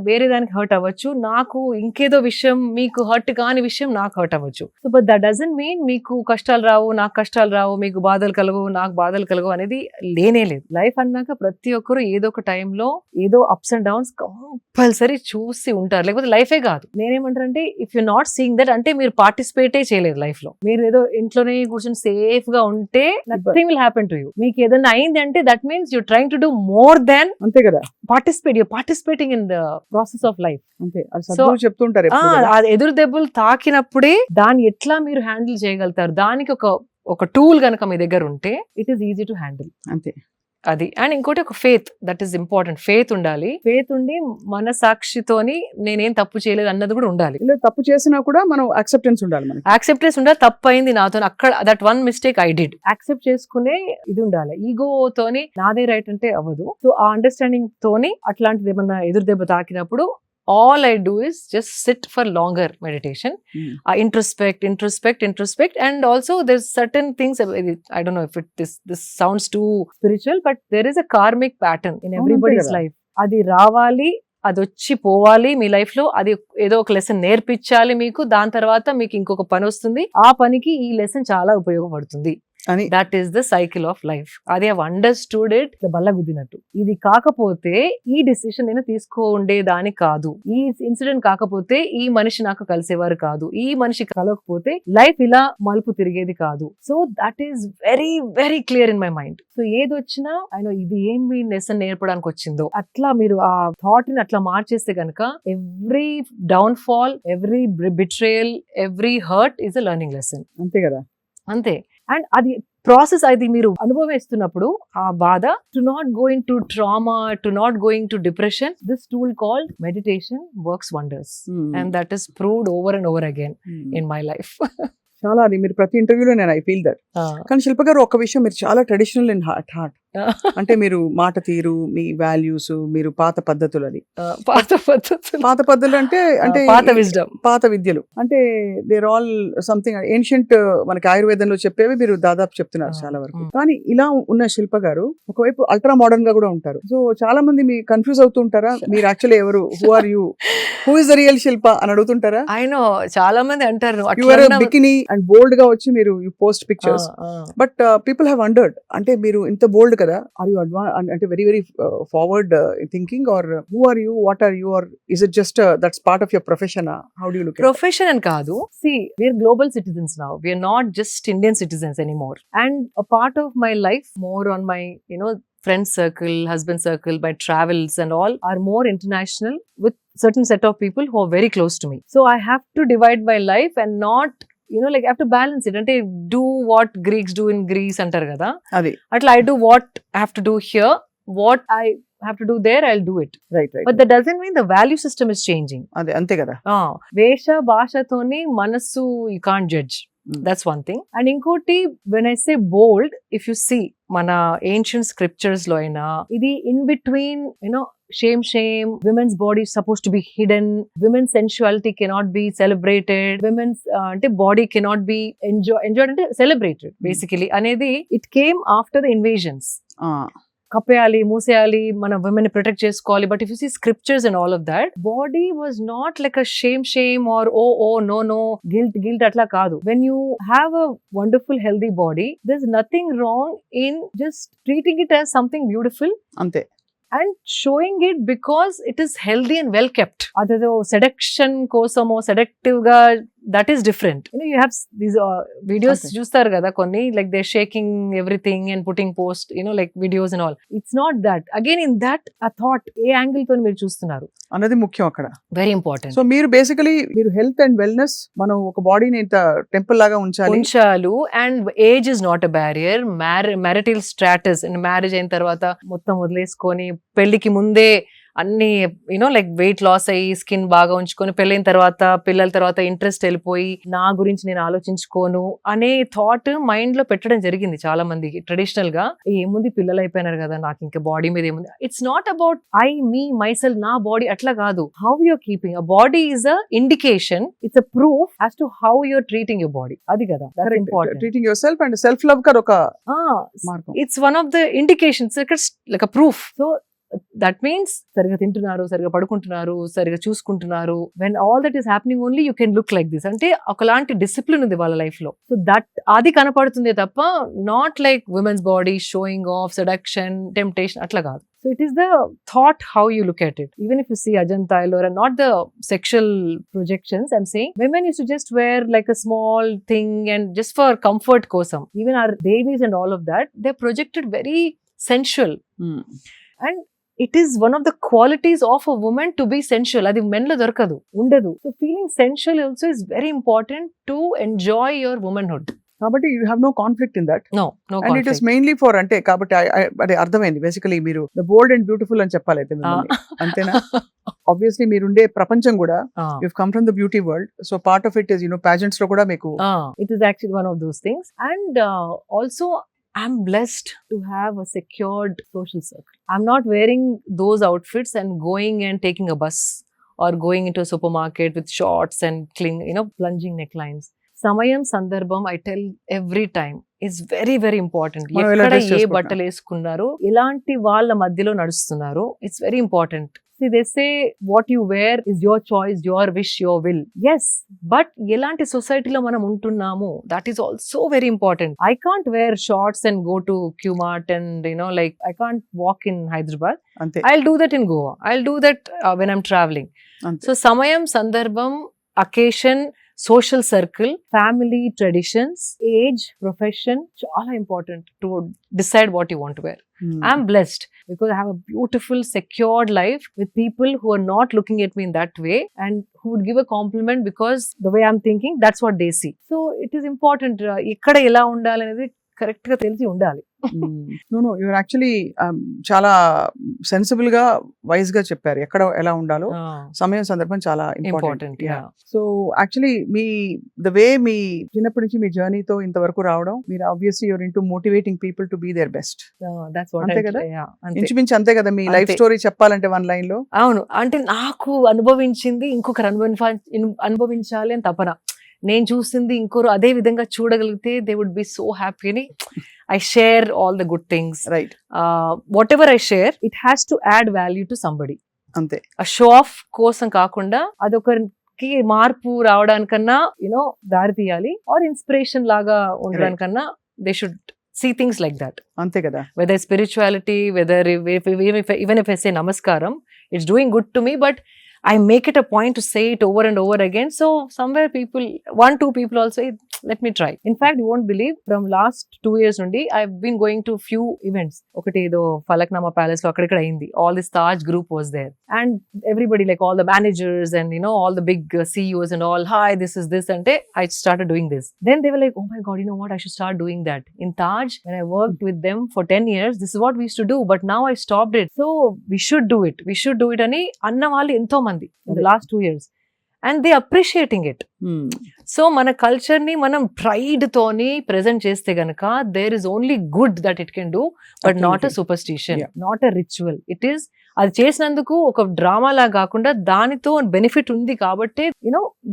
వేరే దానికి హర్ట్ అవ్వచ్చు, నాకు ఇంకేదో విషయం, మీకు హర్ట్ కాని విషయం నాకు హర్ట్ అవ్వచ్చు. So but that doesn't mean మీకు కష్టాలు రావు, నాకు కష్టాలు రావు, మీకు బాధలు కలగవు, నాకు బాధలు కలగవు అనేది లేనే లేదు. లైఫ్ అన్నాక ప్రతి ఒక్కరు ఏదో ఒక టైంలో ఏదో అప్స్ అండ్ డౌన్స్ కంపల్సరీ చూసి ఉంటారు, లేకపోతే లైఫే కాదు. నేనేమంటారంటే, if you not seeing that, అంటే మీరు పార్టిసిపేటే చేయలేదు లైఫ్ లో. మీరు ఏదో ఇంట్లోనే కూర్చొని సేఫ్ గా ఉంటే nothing will happen to you. మీకు ఏదైనా అయింది అంటే that means you're trying to do more than అంతే కదా, you're participating in the process of life. అంతే. అది సద్గురు చెప్తుంటారు. ఎదురు దెబ్బలు తాకినప్పుడే దాన్ని ఎట్లా మీరు హ్యాండిల్ చేయగలుగుతారు, దానికి ఒక టూల్ గనక మీ దగ్గర ఉంటే it is easy to handle. అంతే. అది. అండ్ ఇంకోటి ఒక faith, that is important. Faith ఉండాలి. ఫేత్ ఉండి మన సాక్షితోని నేనేం తప్పు చేయలేదు అన్నది కూడా ఉండాలి. తప్పు చేసినా కూడా మనం యాక్సెప్టెన్స్ ఉండాలి. మనకి యాక్సెప్టెన్స్ ఉండాలి. తప్పు అయింది నాతో, అక్కడ that one mistake I did, accept చేసుకునే ఇది ఉండాలి. ఈగోతోని నాదే రైట్ అంటే అవ్వదు. సో ఆ అండర్స్టాండింగ్ తోని అట్లాంటిది ఏమన్నా ఎదురు దెబ్బ తాకినప్పుడు all I do is just sit for longer meditation. Introspect, and also there's certain things, I don't know if this sounds too spiritual, but there is a karmic pattern in everybody's life. అది రావాలి, అది వచ్చి పోవాలి మీ life లో. అది ఏదో ఒక lesson నేర్పించాలి మీకు. దాని తర్వాత మీకు ఇంకొక పని వస్తుంది, ఆ పనికి ఈ లెసన్ చాలా ఉపయోగపడుతుంది. అని that is the cycle of life. అది ఐ అండర్స్టూడ్ ఇట్ బల్ల గుద్దినట్టు. ఇది కాకపోతే ఈ డిసిషన్ నేను ఉండేదాని కాదు, ఈ ఇన్సిడెంట్ కాకపోతే ఈ మనిషి నాకు కలిసేవారు కాదు, ఈ మనిషి కలవకపోతే లైఫ్ ఇలా మలుపు తిరిగేది కాదు. So that is very very clear in my mind. So ఏది వచ్చినా ఆయన ఇది ఏమి లెసన్ నేర్పడానికి వచ్చిందో అట్లా మీరు ఆ థాట్ ని అట్లా మార్చేస్తే గనక every down fall, every betrayal, every hurt is a learning lesson. అంతే కదా. అంతే. అండ్ అది ప్రాసెస్, అది మీరు అనుభవిస్తున్నప్పుడు ఆ బాధ, to not going to trauma, to not going to depression, this tool called meditation works wonders. And that is proved over and over again in my life. చాలా అది మీరు ప్రతి ఇంటర్వ్యూలో నేను ఐ ఫీల్ దట్. కానీ శిల్ప గారు ఒక విషయం, మీరు చాలా ట్రెడిషనల్ ఇన్ హార్ట్. అంటే మీరు మాట తీరు, మీ వాల్యూస్, మీరు పాత పద్ధతులు, అది పాత పద్ధతులు అంటే అంటే పాత విజ్డమ్, పాత విద్యలు అంటే దేర్ ఆల్ సంథింగ్ ఏన్షియంట్, మనకి ఆయుర్వేదంలో చెప్పేవి మీరు దాదాపు చెప్తున్నారు చాలా వరకు. కానీ ఇలా ఉన్న శిల్ప గారు ఒకవైపు అల్ట్రా మోడర్న్ గా కూడా ఉంటారు. సో చాలా మంది మీ కన్ఫ్యూజ్ అవుతూ ఉంటారా, మీరు యాక్చువల్లీ ఎవరు, who are you, who is the real Shilpa అని అడుగుతుంటారా? ఆయన చాలా మంది అంటారు బికినీ అండ్ బోల్డ్ గా వచ్చి మీరు you post pictures, but people have wondered, అంటే మీరు ఇంత బోల్డ్ కదా, ఆర్ యూ అంటే very very forward thinking, or who are you, what are you, or is it just that's part of your profession? How do you look? Profession అని కాదు. See, we are global citizens now. We are not just Indian citizens anymore. And a part of my life, more on my, friend circle, husband circle, my travels and all are more international with certain set of people who are very close to me. So I have to divide my life and not, like I have to balance it. Ante do what Greeks do in Greece antar kada. Adi. Atla I do what I have to do here. What I have to do there, I'll do it. Right. But that doesn't mean the value system is changing. Ade ante kada. Vesha bhashatoni manassu you can't judge. That's one thing. And inkoti, when I say bold, if you see mana ancient scriptures lo aina idi in between, shame, women's body is supposed to be hidden, women's sensuality cannot be celebrated, women's body cannot be enjoyed ante celebrated basically anedi it came after the invasions. కప్పేయాలి, మూసేయాలి, మన women ని protect చేసుకోవాలి. But if you see scriptures and all of that, body was not like a shame or oh no guilt అట్లా కాదు. When you have a wonderful healthy body, there is nothing wrong in just treating it as something beautiful అంతే, and showing it because it is healthy and well kept. అదేదో seduction కోసమో seductive గా, that is different. You have these videos చూస్తారు కదా కొన్ని, like they're shaking everything and putting post, like videos and all. It's not that. Again, in that a thought, A angle తో మీరు చూస్తున్నారు అన్నది ముఖ్యం అక్కడ, వెరీ ఇంపార్టెంట్. సో మీరు బేసికలీ మీరు హెల్త్ అండ్ వెల్నెస్, మనం ఒక బాడీని ఇంత టెంపుల్ లాగా ఉంచాలి. And age is not a barrier. Marital status, marriage అయిన తర్వాత మొత్తం వదిలేసుకొని, పెళ్లికి ముందే అన్ని లైక్ వెయిట్ లాస్ అయ్యి స్కిన్ బాగా ఉంచుకొని, పెళ్ళైన తర్వాత పిల్లల తర్వాత ఇంట్రెస్ట్ వెళ్ళిపోయి, నా గురించి నేను ఆలోచించుకోను అనే థాట్ మైండ్ లో పెట్టడం జరిగింది చాలా మందికి. ట్రెడిషనల్ గా ఏముంది, పిల్లలు అయిపోయినారు కదా, నాకు ఇంకా బాడీ మీద ఏముంది. It's not about me myself, నా బాడీ అట్లా కాదు. How you're keeping a body is a indication, it's a proof as to how you're treating your body. అది కదా important. Treating your self and self love కర్ ఒక మార్గం. It's one of the indications, like a proof. So that means సరిగా తింటున్నారు, సరిగా పడుకుంటున్నారు, సరిగా చూసుకుంటున్నారు. when all that is happening only you can look like this. అంటే ఒకలాంటి డిసిప్లిన్ ఉంది వాళ్ళ లైఫ్ లో. సో దట్ అది కనపడుతుంది తప్ప, not like women's body showing off, seduction, temptation అట్లా కాదు. So it is the thought how you look at it. Even if you see Ajanta, Ellora, not the sexual projections, I'm saying women used to just wear like a small thing and just for comfort kosam. Even our babies and all of that, they're projected very sensual. And it is one of the qualities of a woman to be sensual. Adi men lo dorkadu, undadu. So feeling sensual also is very important to enjoy your womanhood. కాబట్టి you have no conflict in that. No and it is mainly for, అంటే కాబట్టి అదే అర్థమైంది. Basically మీరు the bold and beautiful అని చెప్పాలి అయితే అంతేనా? ఆబ్వియస్లీ మీరుండే ప్రపంచం కూడా you come from the beauty world. So part of it is pageants లో కూడా మీకు it is actually one of those things. And also I'm blessed to have a secured social circle. I'm not wearing those outfits and going and taking a bus or going into a supermarket with shorts and plunging necklines. Samayam Sandarbham, I tell every time, is very very important. ఎక్కడ ఏ బట్టలు వేసుకున్నారు, ఎలాంటి వాళ్ళ మధ్యలో నడుస్తున్నారు, it's very important. See, they say what you wear is your choice, your wish, your will. Yes, but elanti society lo manam untunnamu, that is also very important. I can't wear shorts and go to Qmart and like I can't walk in Hyderabad. అంతే I'll do that in Goa. I'll do that when I'm traveling. అంతే So samayam, sandarbham, occasion, social circle, family traditions, age, profession, chala important to decide what you want to wear. Hmm. I'm blessed because I have a beautiful, secured life with people who are not looking at me in that way and who would give a compliment because the way I'm thinking, that's what they see. So it is important. Ikkada ela undali anedi correct ga telisi undali. No you're actually చాలా sensible గా wise గా చెప్పారు ఎక్కడ ఎలా ఉండాలో సమయం సందర్భం చాలా important Important, yeah. So actually మీ ద వే మీ చిన్నప్పటి నుంచి మీ జర్నీతో ఇంతవరకు రావడం మీరు obviously you're into motivating people to be their best That's what అంతే I కదా? yeah, అంతే. ఇంచుమించు అంతే కదా మీ లైఫ్ అంతే. స్టోరీ చెప్పాలంటే వన్ లైన్ లో అవును, అంటే నాకు అనుభవించింది ఇంకొకరు అనుభవించాలి అని తపన. నేను చూసింది ఇంకొకరు అదే విధంగా చూడగలిగితే they would be so happy అని I share all the good things. Right whatever I share it has to add value to somebody. అంతే ఆ షో ఆఫ్ కోసం కాకుండా అదొకరికి మార్పు రావడానికన్నా దారి తీయాలి, ఆర్ ఇన్స్పిరేషన్ లాగా ఉండడానికన్నా they should see things like that. అంతే కదా Whether spirituality, whether even if I say namaskaram, it's doing good to me, but I make it a point to say it over and over again. So somewhere people, 1-2 people also, "Hey, let me try." In fact, you won't believe, from last 2 years nundi, I've been going to few events. Okati edo Falaknama Palace lo akkada ayindi. All this Taj group was there. And everybody, like all the managers and all the big CEOs and all, "Hi, this is this." And I started doing this. Then they were like, "Oh my God, you know what? I should start doing that." In Taj, when I worked with them for 10 years, this is what we used to do. But now I stopped it. So we should do it. We should do it. Ani anna vallu entho mandi in the last 2 years. And they appreciating it. So మన culture ని మనం pride తోని present చేస్తే గనక there is only good that it can do, but not a superstition, not a ritual. It is, అది చేసినందుకు ఒక drama లా కాకుండా దానితో బెనిఫిట్ ఉంది కాబట్టి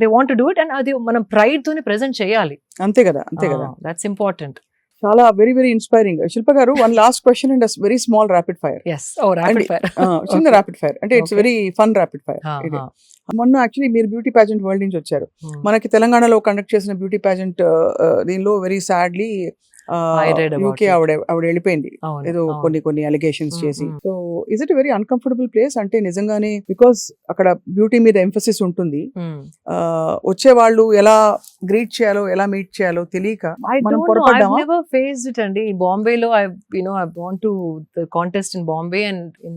they want to do it, and అది మనం ప్రైడ్ తోని ప్రెజెంట్ చేయాలి. అంతే కదా అంతే కదా దట్స్ ఇంపార్టెంట్. చాలా వెరీ వెరీ ఇన్స్పైరింగ్. శిల్ప గారు, one last question and very small rapid fire. yes oh rapid fire చిన్న ర్యాపిడ్ ఫైర్ అంటే it's very fun rapid fire. మొన్న యాక్చువల్లీ మీరు బ్యూటీ పాజెంట్ వరల్డ్ నుంచి వచ్చారు. మనకి తెలంగాణలో కండక్ట్ చేసిన బ్యూటీ పాజెంట్ దీనిలో వెరీ సాడ్లీ యూకే ఆవిడ వెళ్ళిపోయింది ఏదో కొన్ని అలిగేషన్స్ చేసి. So is it very uncomfortable place? అంటే నిజంగానే బికాస్ అక్కడ బ్యూటీ మీద ఎంఫసిస్ ఉంటుంది, వచ్చే వాళ్ళు ఎలా గ్రీట్ చేయాలో ఎలా మీట్ చేయాలో తెలియక మనం పొరపడ్డామా? I've never faced it అండి. బాంబేలో I've gone to the contest in Bombay, and in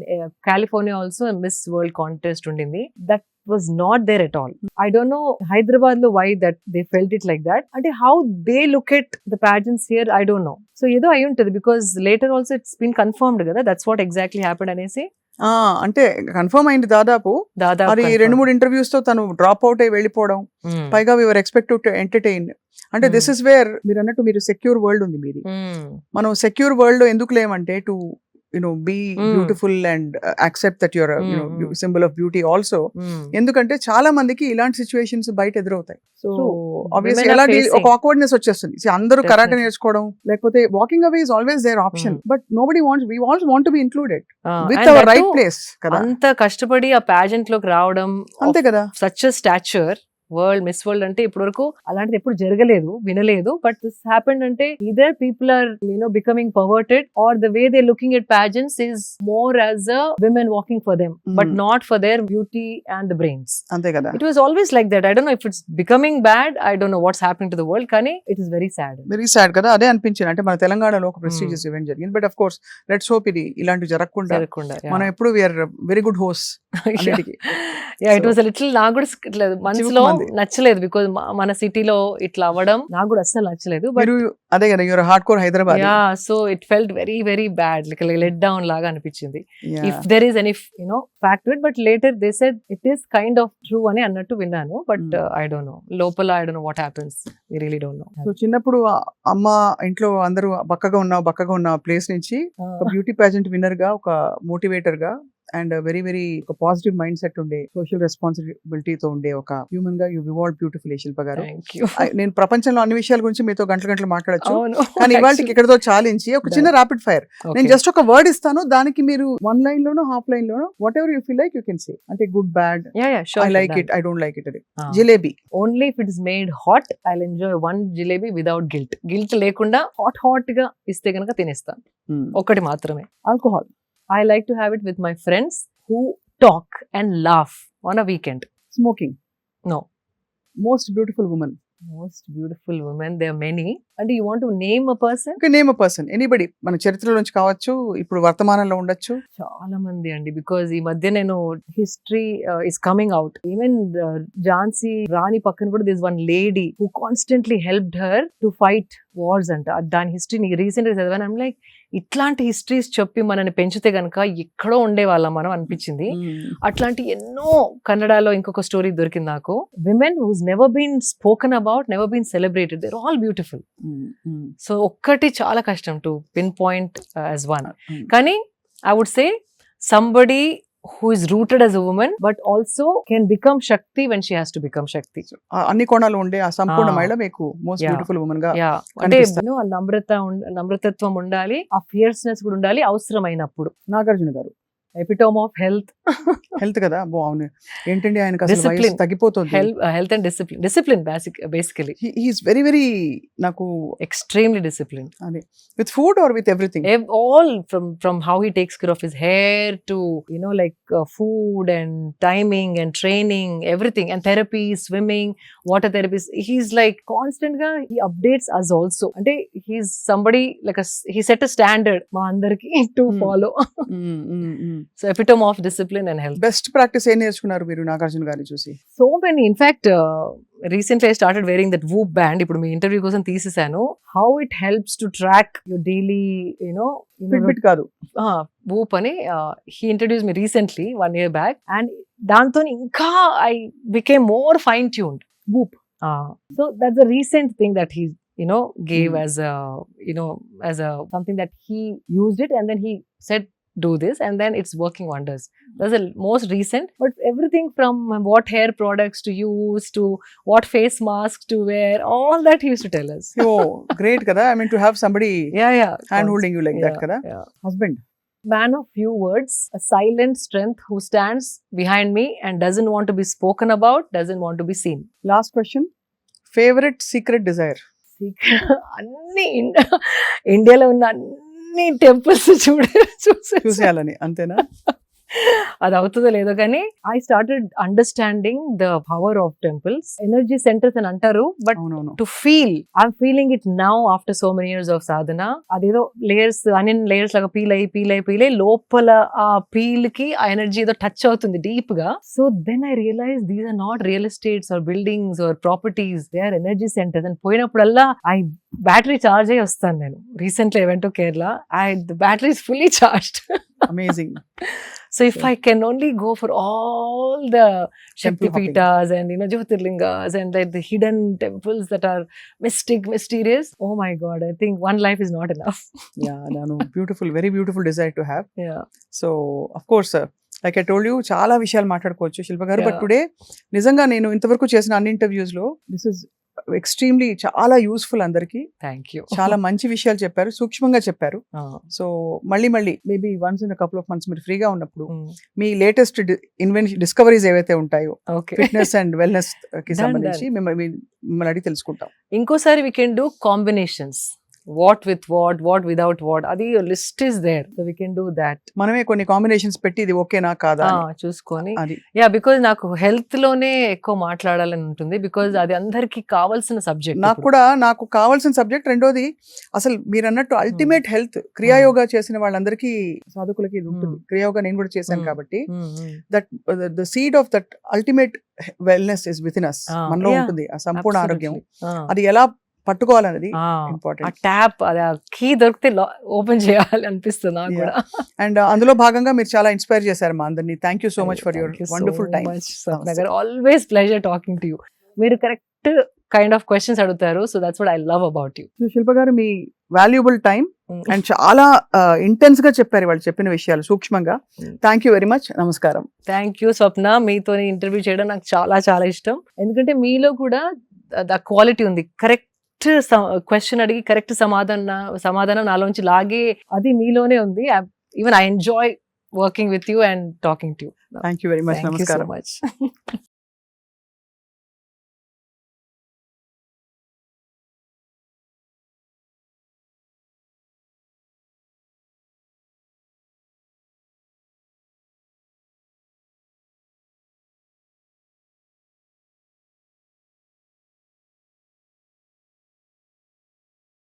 California also a Miss World contest undindi. That was not there at all. I don't know Hyderabad lo why that they felt it like that. And how they look at the pageants here, I don't know. So ఏదో అయి ఉంటది, because later also it's been confirmed కదా, that's what exactly happened అనేసి. అంటే confirm అయింది దాదాపు. అది 2-3 interviews తో తను డ్రాప్ అవుట్ అయి వెళ్ళిపోవడం, పైగా వీఆర్ ఎక్స్పెక్ట్ టు ఎంటర్టైన్. అంటే దిస్ ఇస్ వేర్ మీరు అన్నట్టు మీరు సెక్యూర్ వరల్డ్ ఉంది మీది. మనం సెక్యూర్ వరల్డ్ లో ఎందుకు లేమంటే to be beautiful and accept that you're a symbol of beauty also. ఎందుకంటే చాలా మందికి ఇలాంటి సిచ్యువేషన్స్ బయట ఎదురవుతాయి. సో ఆబ్వియస్లీ ఎలా ఒక ఆక్వర్డ్నెస్ వచ్చేస్తుంది. అందరూ కరాటే నేర్చుకోవడం లేకపోతే వాకింగ్ అవే is always their option, but nobody wants, we also want to be included with our right place కదా. అంత కష్టపడి ఆ పాజెంట్ లోకి రావడం, అంతే కదా, such a stature, world miss world అంటే ఇప్పటి వరకు అలాంటిది ఎప్పుడు జరగలేదు, వినలేదు. బట్ దిస్ హ్యాపెండ్ అంటే either people are becoming perverted, or the way they're looking at pageants is more as a women walking for them, but not for their beauty and the brains. అంతే కదా. It was always like that. I don't know if it's becoming bad, I don't know what's happening to the world, కానీ it is very sad. Very sad కదా. అదే అనిపించింది. అంటే మన తెలంగాణలో ఒక ప్రెస్టీజియస్ ఈవెంట్ జరిగింది, but of course let's hope ఇది ఇలాంటి జరగకుండా మనం ఎప్పుడు we are very good host. It was little, నాకు కూడా మనసులో నచ్చలేదు, బికాజ్ మన సిటీలో ఇట్లా అవ్వడం నాకు కూడా అస్సలు నచ్చలేదు. బట్ అదే కదా, your hard core Hyderabad. So it felt very very bad, like let down లాగా అనిపించింది. If there is any fact to it, but later they said it is kind of true అని అన్నట్టు విన్నాను. బట్ ఐ డోంట్ నో, లోపల I don't know what happens, we really don't know. So చిన్నప్పుడు అమ్మ ఇంట్లో అందరూ బక్కగా ఉన్న ప్లేస్ నుంచి ఒక బ్యూటీ పాజెంట్ విన్నర్ గా, ఒక మోటివేటర్ గా అండ్ వెరీ వెరీ ఒక పాజిటివ్ మైండ్ సెట్ ఉండే సోషల్ రెస్పాన్సిబిలిటీతో ఉండే ఒక హ్యూమన్ గా యూ ఇవాల్వ్ బ్యూటిఫుల్లీ శిల్ప గారు. Thank you. నేను ప్రపంచంలో అన్ని విషయాల గురించి మీతో గంటలు మాట్లాడచ్చు, అవును. కానీ ఇవాళకి ఇక్కడతో చాలించి ఒక చిన్న ర్యాపిడ్ ఫైర్ నేను జస్ట్ ఒక వర్డ్ ఇస్తాను, దానికి మీరు 1 లైన్ లోనో హాఫ్ లైన్ లోనో whatever you feel like you can say, అంటే good bad, I like it, I don't like it. అది jalebi. Only if it is made hot I enjoy 1 jalebi without guilt లేకుండా hot గా ఇస్తే కనుక తినేస్తాను. ఒకటి మాత్రమే. Alcohol. I like to have it with my friends who talk and laugh on a weekend. Smoking. No. Most beautiful women. Most beautiful women, there are many. And do you want to name a person? Name a person, anybody, మన చరిత్రలో నుంచి కావచ్చు, ఇప్పుడు వర్తమానంలో ఉండొచ్చు. చాలా మంది అండి, బికాజ్ ఈ మధ్య నేను history is coming out. Even Jhansi Rani పక్కన కూడా this one lady who constantly helped her to fight wars అంట. దాని హిస్టరీ రీసెంట్ గా చదివాను. ఐమ్ లైక్, ఇట్లాంటి హిస్టరీస్ చెప్పి మనని పెంచితే గనక ఎక్కడో ఉండేవాళ్ళం మనం అనిపించింది. అట్లాంటి ఎన్నో కన్నడలో ఇంకొక స్టోరీ దొరికింది నాకు. Women who's never been spoken about, never been celebrated, they're all beautiful. So ఒక్కటి చాలా కష్టం to pinpoint as one. కానీ I would say somebody who is rooted as a woman but also can become Shakti when she has to become Shakti. అన్ని కోణాలు ఉండే ఆ సంపూర్ణ మహిళ మీకు మోస్ట్ బ్యూటిఫుల్ ఉమెన్ గా అంటే నమ్రతత్వం ఉండాలి, ఆ ఫియర్స్నెస్ కూడా ఉండాలి అవసరమైనప్పుడు. నాగార్జున గారు ఎపిటోమ్ ఆఫ్ హెల్త్. హెల్త్ కదా, అవును. ఏంటండి ఆయనకు అసలు వయసు తగ్గిపోతుంది. Health and discipline basically he is very very, నాకు ఎక్స్ట్రీమ్లీ డిసిప్లిన్. అదే with food or with everything, all from how he takes care of his hair to like food and timing and training, everything, and therapy, swimming, water therapies. He's like constant ga he updates us also. Ante he's somebody like he set a standard ma andarki to follow. So epitome of discipline and health. Best practice ఏం నేర్చుకున్నారు మీరు నాగార్జున గారిని చూసి? So many. In fact, recently I started wearing that Whoop band. ఇప్పుడు మీ interview కోసం తీసేసాను. How it helps to track your daily, Fitbit కాదు, Whoop అని he introduced me recently 1 year back, and దాంతో ఇంకా I became more fine tuned. Whoop. So that's a recent thing that he gave as a as a something that he used it and then he said do this and then it's working wonders. That's the most recent, but everything from what hair products to use to what face masks to wear, all that he used to tell us. Oh, great kada. I mean to have somebody hand holding you like that kada. Husband. Man of few words, a silent strength who stands behind me and doesn't want to be spoken about, doesn't want to be seen. Last question. Favorite secret desire? అన్ని ఇండియాలో ఉన్న అన్ని temples చూసేయాలని, అంతేనా? అది అవుతుందో లేదో కానీ I started understanding the power of temples. Energy centres అని అంటారు, but to feel I'm feeling it now after so many years of sadhana. అదేదో లేయర్స్, అన్ని లేయర్స్ లాగా పీల్ అయ్యి లోపల ఆ పీల్ కి ఆ ఎనర్జీ ఏదో టచ్ అవుతుంది డీప్ గా. So then I realise these are not real estates or buildings or properties, they are energy centres. And పోయినప్పుడల్లా బ్యాటరీ చార్జ్ అయ్యి వస్తాను నేను. Recently I went to Kerala, the battery is fully charged. Amazing. So if I can only go for all the Shakti Peethas and Jyotirlingas and like the hidden temples that are mysterious, oh my God, I think one life is not enough. Yeah, no, beautiful, very beautiful desire to have. Yeah. So of course, like I told you, చాలా విషయాలు మాట్లాడుకోవచ్చు శిల్ప గారు, but today నిజంగా నేను ఇంతవరకు చేసిన అన్ని interviews లో దిస్ ఇస్ ఎక్స్ట్రీమ్లీ చాలా యూస్ఫుల్. అందరికి థ్యాంక్ యూ. చాలా మంచి విషయాలు చెప్పారు, సూక్ష్మంగా చెప్పారు. సో మళ్ళీ maybe once in couple of months మీరు ఫ్రీగా ఉన్నప్పుడు మీ లేటెస్ట్ డిస్కవరీస్ ఏవైతే ఉంటాయో ఫిట్నెస్ అండ్ వెల్నెస్ కి సంబంధించి మిమ్మల్ని అడిగి తెలుసుకుంటాం. ఇంకోసారి we can do combinations, what with what without what, అది list is there, so we can do that. మనమే కొన్ని కాంబినేషన్స్ పెట్టి ఇది ఓకేనా కాదా చూసుకొని. బికాజ్ నాకు హెల్త్ లోనే ఎక్కువ మాట్లాడాలని ఉంటుంది, బికాజ్ అది అందరికి కావాల్సిన సబ్జెక్ట్. నాకు కావాల్సిన సబ్జెక్ట్. రెండోది, అసలు మీరు అన్నట్టు అల్టిమేట్ హెల్త్ క్రియాయోగా చేసిన వాళ్ళందరికీ సాధకులకి ఇది ఉంటుంది. క్రియాయోగా నేను కూడా చేశాను కాబట్టి that the seed of that ultimate wellness is with in us, మనలో ఉంటుంది ఆ సంపూర్ణ ఆరోగ్యం. అది ఎలా పట్టుకోవాలనేది ఇంపార్టెంట్. ట్యాప్ కీ దొరికితే ఓపెన్ చేయాలి అనిపిస్తుంది నాకు కూడా. అండ్ అందులో భాగంగా మీరు చాలా ఇన్స్పైర్ చేశారు మా అందరినీ. Thank you so much for your wonderful time. Always pleasure talking to you. మీరు కరెక్ట్ కైండ్ ఆఫ్ క్వశ్చన్స్ అడుగుతారు, so that's what I love about you. Shilpa గారు, మీ వాల్యుబుల్ టైం అండ్ చాలా ఇంటెన్స్ గా చెప్పారు వాళ్ళు చెప్పిన విషయాలు సూక్ష్మంగా. Thank you very much. నమస్కారం. థ్యాంక్ యూ స్వప్న, మీతో ఇంటర్వ్యూ చేయడం నాకు చాలా చాలా ఇష్టం. ఎందుకంటే మీలో కూడా ద క్వాలిటీ ఉంది. కరెక్ట్ క్వశ్చన్ అడిగి కరెక్ట్ సమాధానం నాలోంచి లాగే అది మీలోనే ఉంది. Even I enjoy working with you and talking to you. Thank you very much. Thank you so నమస్కారం. much.